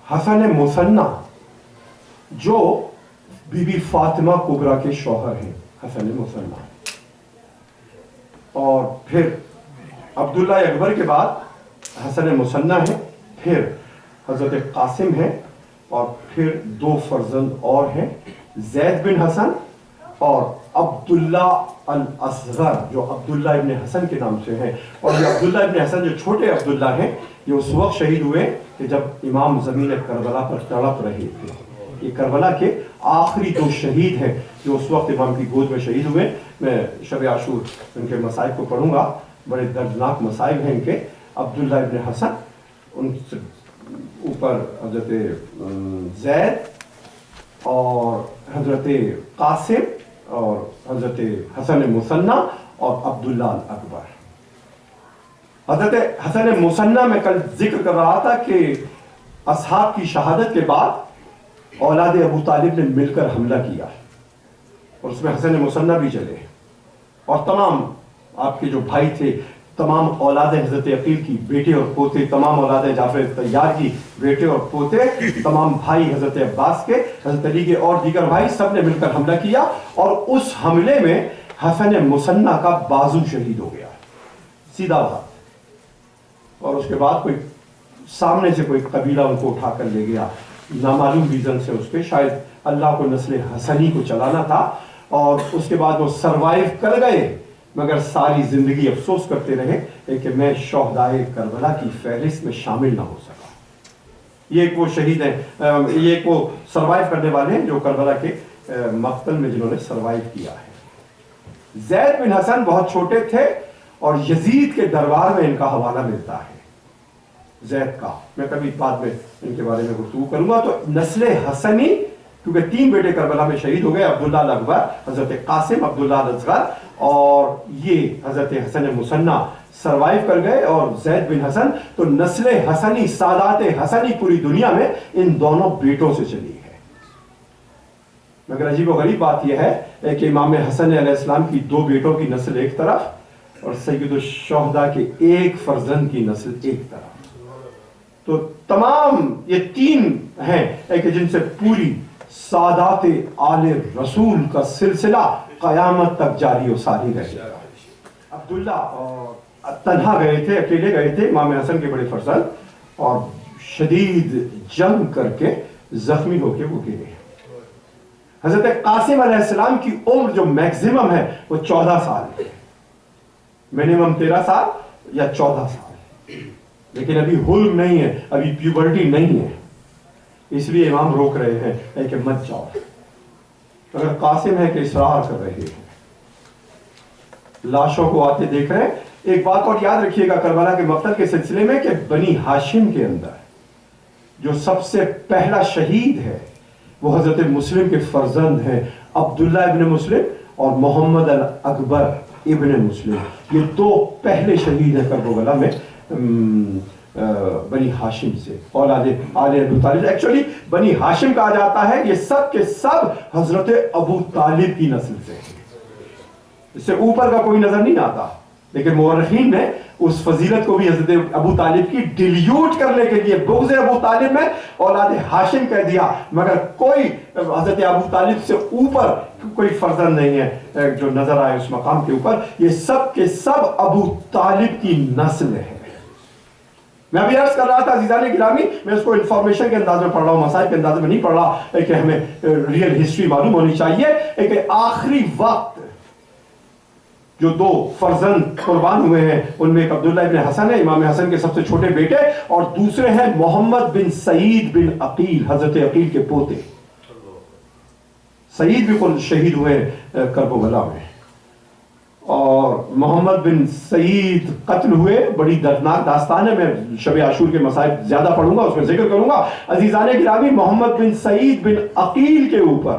حسن مثنی جو بی بی فاطمہ کبریٰ کے شوہر ہیں, حسن مثنی. اور پھر عبداللہ اکبر کے بعد حسن مثنی ہے, پھر حضرت قاسم ہے, اور پھر 2 فرزند اور ہیں, زید بن حسن اور عبداللہ الاصغر جو عبداللہ ابن حسن کے نام سے ہیں. اور یہ عبداللہ ابن حسن جو چھوٹے عبداللہ ہیں یہ اس وقت شہید ہوئے کہ جب امام زمین کربلا پر تڑپ رہے تھے. یہ کربلا کے آخری 2 شہید ہیں جو اس وقت امام کی گود میں شہید ہوئے. میں شب عاشور ان کے مصائب کو پڑھوں گا, بڑے دردناک مصائب ہیں ان کے. عبداللہ ابن حسن, ان سے اوپر حضرت زید اور حضرت قاسم اور حضرت حسن مثنی اور عبداللہ الاکبر. حضرت حسن مثنی میں کل ذکر کر رہا تھا کہ اصحاب کی شہادت کے بعد اولاد ابو طالب نے مل کر حملہ کیا, اور اس میں حسن مثنی بھی چلے, اور تمام آپ کے جو بھائی تھے, تمام اولاد حضرت عقیل کی بیٹے اور پوتے, تمام اولاد جعفر طیار کی بیٹے اور پوتے, تمام بھائی حضرت عباس کے, حضرت علی کے اور دیگر بھائی, سب نے مل کر حملہ کیا. اور اس حملے میں حسن مثنی کا بازو شہید ہو گیا, سیدھا ہاتھ. اور اس کے بعد کوئی سامنے سے کوئی قبیلہ ان کو اٹھا کر لے گیا, نامعلوم ریزن سے. اس کے شاید اللہ کو نسل حسنی کو چلانا تھا, اور اس کے بعد وہ سروائیو کر گئے, مگر ساری زندگی افسوس کرتے رہے کہ میں شہدائے کربلا کی فہرست میں شامل نہ ہو سکا. یہ ایک وہ شہید ہیں, یہ ایک وہ سروائیو کرنے والے ہیں جو کربلا کے مقتل میں جنہوں نے سروائیو کیا ہے. زید بن حسن بہت چھوٹے تھے, اور یزید کے دربار میں ان کا حوالہ ملتا ہے زید کا. میں کبھی بعد میں ان کے بارے میں گفتگو کروں گا. تو نسل حسنی, کیونکہ 3 بیٹے کربلا میں شہید ہو گئے, عبداللہ الاکبر, حضرت قاسم, عبداللہ الاصغر, اور یہ حضرت حسن مثنی سروائیو کر گئے, اور زید بن حسن. تو نسل حسنی, سادات حسنی پوری دنیا میں ان دونوں بیٹوں سے چلی ہے. مگر عجیب و غریب بات یہ ہے کہ امام حسن علیہ السلام کی 2 بیٹوں کی نسل ایک طرف, اور سید الشہداء کے 1 فرزند کی نسل ایک طرف. تو تمام یہ 3 ہیں کہ جن سے پوری سادات آل رسول کا سلسلہ قیامت تک جاری و ساری رہے گا. عبداللہ تنہا گئے تھے, اکیلے گئے تھے, امام حسن کے بڑے فرزند, اور شدید جنگ کر کے زخمی ہو کے وہ گرے. حضرت قاسم علیہ السلام کی عمر جو میکسیمم ہے وہ 14 سال ہے, منیمم 13 سال یا 14 سال, لیکن ابھی حلم نہیں ہے, ابھی پیوبرٹی نہیں ہے. اس لیے امام روک رہے ہیں کہ مت جاؤ. اگر قاسم ہے کہ اصرار کر رہے ہیں, لاشوں کو آتے دیکھ رہے ہیں. ایک بات اور یاد رکھیے گا کربلا کے مقتل کے سلسلے میں کہ بنی ہاشم کے اندر جو سب سے پہلا شہید ہے وہ حضرت مسلم کے فرزند ہیں, عبداللہ ابن مسلم اور محمد الاکبر ابن مسلم. یہ 2 پہلے شہید ہیں کربلا میں بنی ہاشم سے, اولاد آل ابو طالب. ایکچولی بنی ہاشم کہا جاتا ہے, یہ سب کے سب حضرت ابو طالب کی نسل سے ہیں. اس سے اوپر کا کوئی نظر نہیں آتا, لیکن مورخین نے اس فضیلت کو بھی حضرت ابو طالب کی ڈیلیوٹ کرنے کے لیے بغض ابو طالب میں اولاد ہاشم کہہ دیا, مگر کوئی حضرت ابو طالب سے اوپر کوئی فرزند نہیں ہے جو نظر آئے اس مقام کے اوپر. یہ سب کے سب ابو طالب کی نسل ہے. میں ابھی عرض کر رہا تھا عزیزان گرامی، میں اس کو انفارمیشن کے انداز میں پڑھ رہا ہوں، مسائل کے انداز میں نہیں پڑھ رہا کہ ہمیں ریئل ہسٹری معلوم ہونی چاہیے کہ آخری وقت جو دو فرزند قربان ہوئے ہیں ان میں ایک عبداللہ ابن حسن ہے، امام حسن کے سب سے چھوٹے بیٹے، اور دوسرے ہیں محمد بن سعید بن عقیل، حضرت عقیل کے پوتے. سعید بھی خود شہید ہوئے کربلا میں، اور محمد بن سعید قتل ہوئے. بڑی دردناک داستان ہے، میں شب عاشور کے مسائل زیادہ پڑھوں گا، اس میں ذکر کروں گا. عزیزان گرامی، محمد بن سعید بن عقیل کے اوپر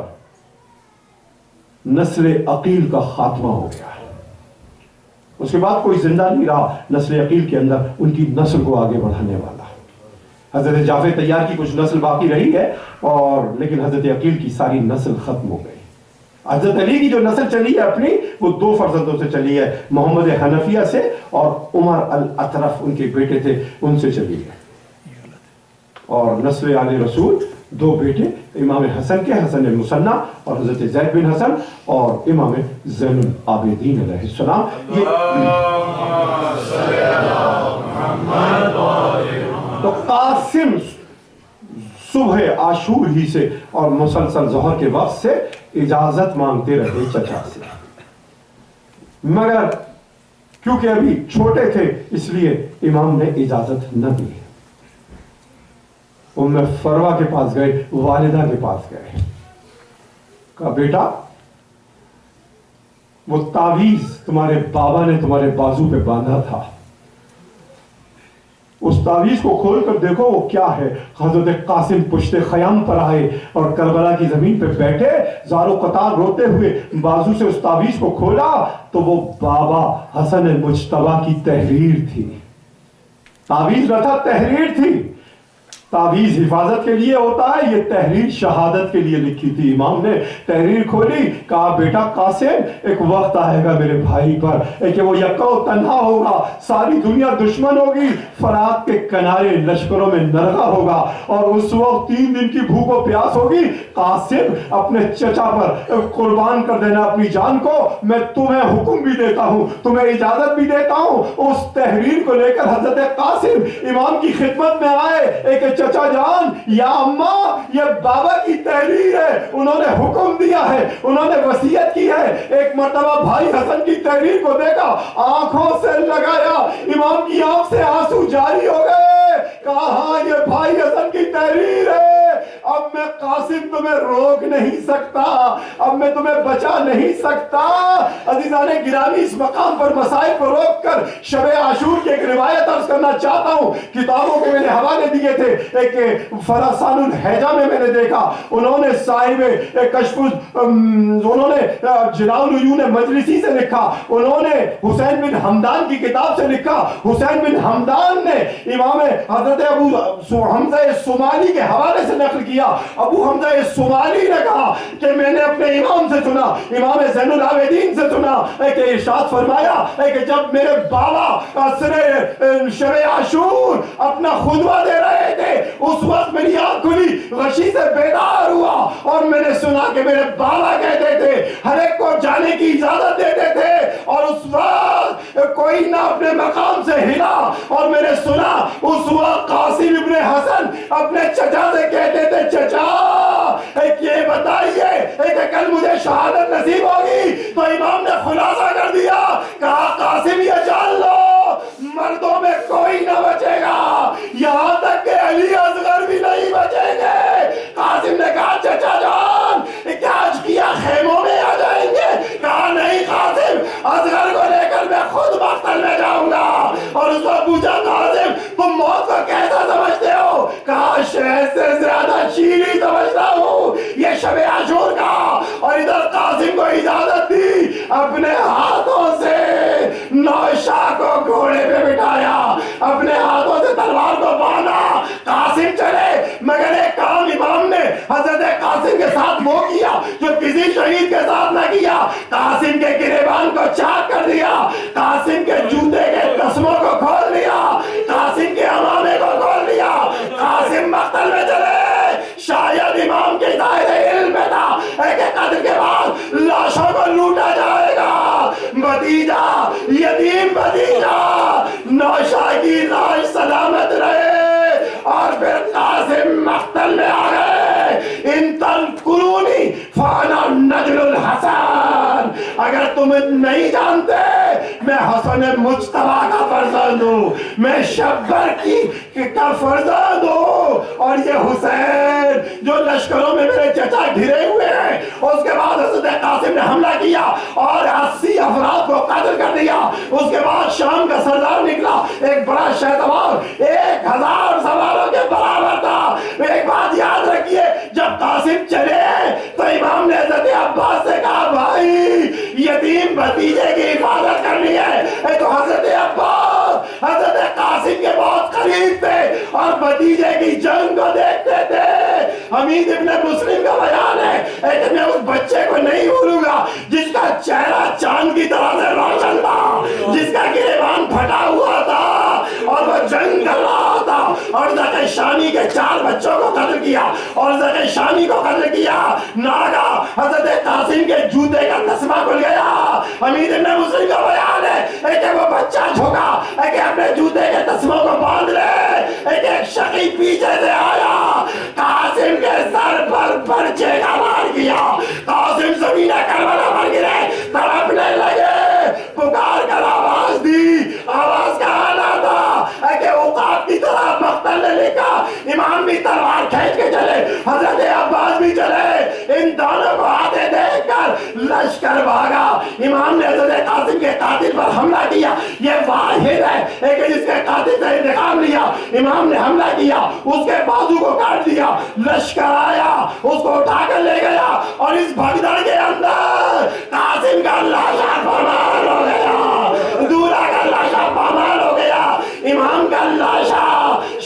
نسل عقیل کا خاتمہ ہو گیا. اس کے بعد کوئی زندہ نہیں رہا نسل عقیل کے اندر ان کی نسل کو آگے بڑھانے والا. حضرت جعفر طیار کی کچھ نسل باقی رہی ہے، اور لیکن حضرت عقیل کی ساری نسل ختم ہو گئی. حضرت علی کی جو نسل چلی ہے اپنی، وہ دو فرزندوں سے چلی ہے، محمد حنفیہ سے اور عمر الاطرف ان کے بیٹے تھے، ان سے چلی ہے. اور نسل آل رسول دو بیٹے امام حسن کے، حسن المثنی اور حضرت زید بن حسن اور امام زین العابدین علیہ السلام. تو قاسم صبح عاشور ہی سے اور مسلسل ظہر کے وقت سے اجازت مانگتے رہے چچا سے، مگر کیونکہ ابھی چھوٹے تھے اس لیے امام نے اجازت نہ دی. ام فروہ کے پاس گئے، والدہ کے پاس گئے، کہا بیٹا وہ تعویذ تمہارے بابا نے تمہارے بازو پہ باندھا تھا، اس تعویذ کو کھول کر دیکھو وہ کیا ہے. حضرت قاسم پشت خیام پر آئے اور کربلا کی زمین پہ بیٹھے زار و قطار روتے ہوئے بازو سے اس تعویذ کو کھولا تو وہ بابا حسن مجتبی کی تحریر تھی. تعویذ نہ تھا، تحریر تھی. تعویذ حفاظت کے لیے ہوتا ہے، یہ تحریر شہادت کے لیے لکھی تھی. امام نے تحریر کھولی، کہا بیٹا قاسم ایک وقت آئے گا میرے بھائی پر کہ وہ یکا و تنہا ہوگا، ساری دنیا دشمن ہوگی، فرات کے کنارے لشکروں میں نرغہ ہوگا، اور اس وقت 3 دن کی بھوک و پیاس ہوگی. قاسم اپنے چچا پر قربان کر دینا اپنی جان کو. میں تمہیں حکم بھی دیتا ہوں، تمہیں اجازت بھی دیتا ہوں. اس تحریر کو لے کر حضرت قاسم امام کی خدمت میں آئے. ایک چچا جان، یا اماں یہ بابا کی تحریر ہے، انہوں نے حکم دیا ہے، انہوں نے وصیت کی ہے. ایک مرتبہ بھائی حسن کی تحریر کو دیکھا، آنکھوں سے لگایا، امام کی آنکھ سے آنسو جاری ہو گئے. کہا ہاں یہ بھائی حسن کی تحریر ہے، اب میں قاسم تمہیں روک نہیں سکتا، اب میں تمہیں بچا نہیں سکتا. عزیزان گرامی، اس مقام پر مسائل کو روک کر شب عاشور کی ایک روایت عرض کرنا چاہتا ہوں. کتابوں کے میں نے حوالے دیے تھے، ایک فرسان الحجہ میں نے دیکھا، انہوں نے صاحب کشف، انہوں نے جلاء العیون مجلسی سے لکھا، انہوں نے حسین بن حمدان کی کتاب سے لکھا. حسین بن حمدان نے امام حضرت ابو حمزہ الصومالی کے حوالے سے نقل کیا. ابو حمزہ الصومالی نے کہا کہ میں نے اپنے امام سے سنا، امام زین العابدین سے سنا کہ ارشاد فرمایا کہ جب میرے بابا شب عاشور اپنا خطبہ دے رہے تھے اس وقت میری آنکھ کھلی، غشی سے بیدار ہوا اور میں نے سنا کہ میرے بابا کہتے تھے ہر ایک کو جانے کی اجازت دیتے تھے، اور اس وقت کوئی نہ اپنے مقام سے ہلا. اور میں نے سنا اس وقت قاسم ابن حسن اپنے چچا سے کہتے تھے چچا یہ بتائیے کہ کل مجھے شہادت نصیب ہوگی. تو امام نے خلاصہ کر دیا، کہا قاسم یہ جان لو مردوں میں کوئی نہ بچے گا، یہاں تک کہ علی اصغر بھی نہیں بچیں گے. قاسم نے کہا چچا جان کیا آج کیا خیموں میں آ جائیں گے؟ کہا نہیں قاسم، اصغر کو لے کر میں خود مقتل میں جاؤں گا. اور اس کو پوچھا قاسم تم موت کو کیسا سمجھتے ہو؟ کہا شہد سے زیادہ چینی سمجھتا ہوں، یہ شب عاشور کا. اور ادھر قاسم کو اجازت دی، اپنے ہاتھوں سے نوشاہ کو گھوڑے پہ بٹھایا، اپنے ہاتھوں سے تلوار کو باندھا، قاسم چلے. مگر ایک کام امام نے حضرت قاسم کے ساتھ وہ کیا جو کسی شہید کے ساتھ نہ کیا. قاسم کے گریبان کو چاک کر دیا، قاسم کے جوتے کے تسموں کو کھول دیا، قاسم کے امامے کو کھول دیا. قاسم مقتل میں چلے. شاید امام کے دائرے علم میں تھا کہ قتل کے بعد لاشوں کو لوٹا جائے گا. بھتیجا، یتیم بھتیجا، نوشا کی لاش سلامت میدان میں آ گئے. ان تذکرونی فانا النجل الحسن. اگر تم نہیں جانتے میں حسن مجتبیٰ کا فرزند ہوں, میں شبر کا فرزند ہوں. اور یہ حسین جو لشکروں میں میرے چچا گھرے ہوئے ہیں, اس کے بعد حضرت قاسم نے حملہ کیا اور 80 افراد کو قتل کر دیا. اس کے بعد شام کا سردار نکلا, ایک بڑا شہسوار 1000 سواروں کے برابر تھا. ایک بات یاد رکھیے, جب قاسم چلے تو امام نے حضرت عباس سے کہا بھائی یتیم بھتیجے کی حفاظت کرنی ہے. تو حضرت عباس حضرت قاسم کے بہت قریب تھے اور بھتیجے کی جنگ کو دیکھتے تھے. حمید ابن مسلم کا بیان ہے کہ میں اس بچے کو نہیں بھولوں گا جس کا چہرہ چاند کی طرح سے روشن تھا, جس کا گریبان پھٹا ہوا تھا اور وہ جنگ کر رہا تھا اور زکے شامی کے 4 بچوں کو قتل کیا اور زکے شامی کو قتل کیا. ناگا حضرت قاسم کے جوتے کا تسمہ کھل گیا. حمید ابن مسلم کا بیان ہے کہ وہ بچہ جھکا کہ اپنے جوتے کے تسموں کو باندھ لے. ایک شقی پیچھے سے آیا, قاسم کے سر پر پرچے کا وار کیا. قاسم زمین کربلا پر گرے, تڑپنے لگے, پکار کر آواز دی. آواز کا آنا تھا کہ عقاب کی طرح مقتل نے لکھا. امام بھی تلوار کھینچ کے چلے, حضرت عباس بھی چلے. ان دونوں کو آتے دیکھ کر لشکر بھاگا. امام نے حضرت قاسم کے قاتل پر حملہ کیا. یہ واحد ہے کہ جس کے قاتل سے انتقام لیا. امام نے حملہ کیا, اس کے بازو کو کاٹ دیا. لشکر آیا, اس کو اٹھا کر لے گیا اور اس بھگدڑ کے اندر قاسم کا لاشا پامال ہو گیا, دورا کا لاشا پامال ہو گیا, امام کا لاشا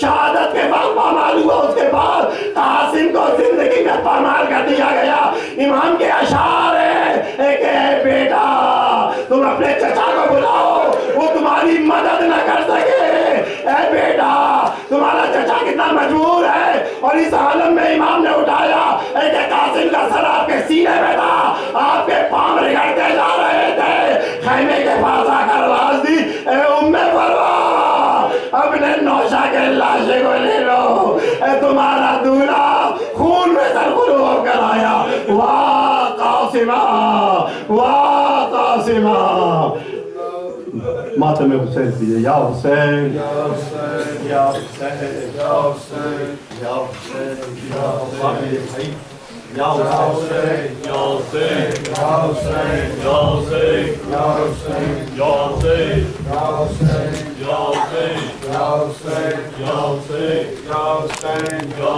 شہادت کے بعد پامال ہوا. اس کے بعد قاسم کو زندگی میں پامال کر دیا گیا. امام کے اشعار ہیں کہ اے بیٹا تم اپنے چچا کو بلاؤ, وہ تمہاری مدد نہ کر سکے. اے بیٹا تمہارا چچا کتنا مجبور ہے. اور اس عالم میں امام نے اٹھایا کہ قاسم کا سر آپ کے سینے میں تھا, آپ کے پاؤں رگڑتے جا رہے تھے. خیمے کے پاس آ کر آواز دی, اے ام فروا اپنے نوشا کے لاشے کو لے لو, اے تمہارا دولہا خون میں سرخرو ہو کر آیا. واہ قاسمہ, واہ قاسمہ. ماتم حسین دیجئے, یا حسین یا حسین یا حسین یا حسین یا حسین یا حسین یا حسین یا حسین یا حسین یا حسین یا حسین یا حسین یا حسین یا حسین یا حسین یا حسین یا حسین یا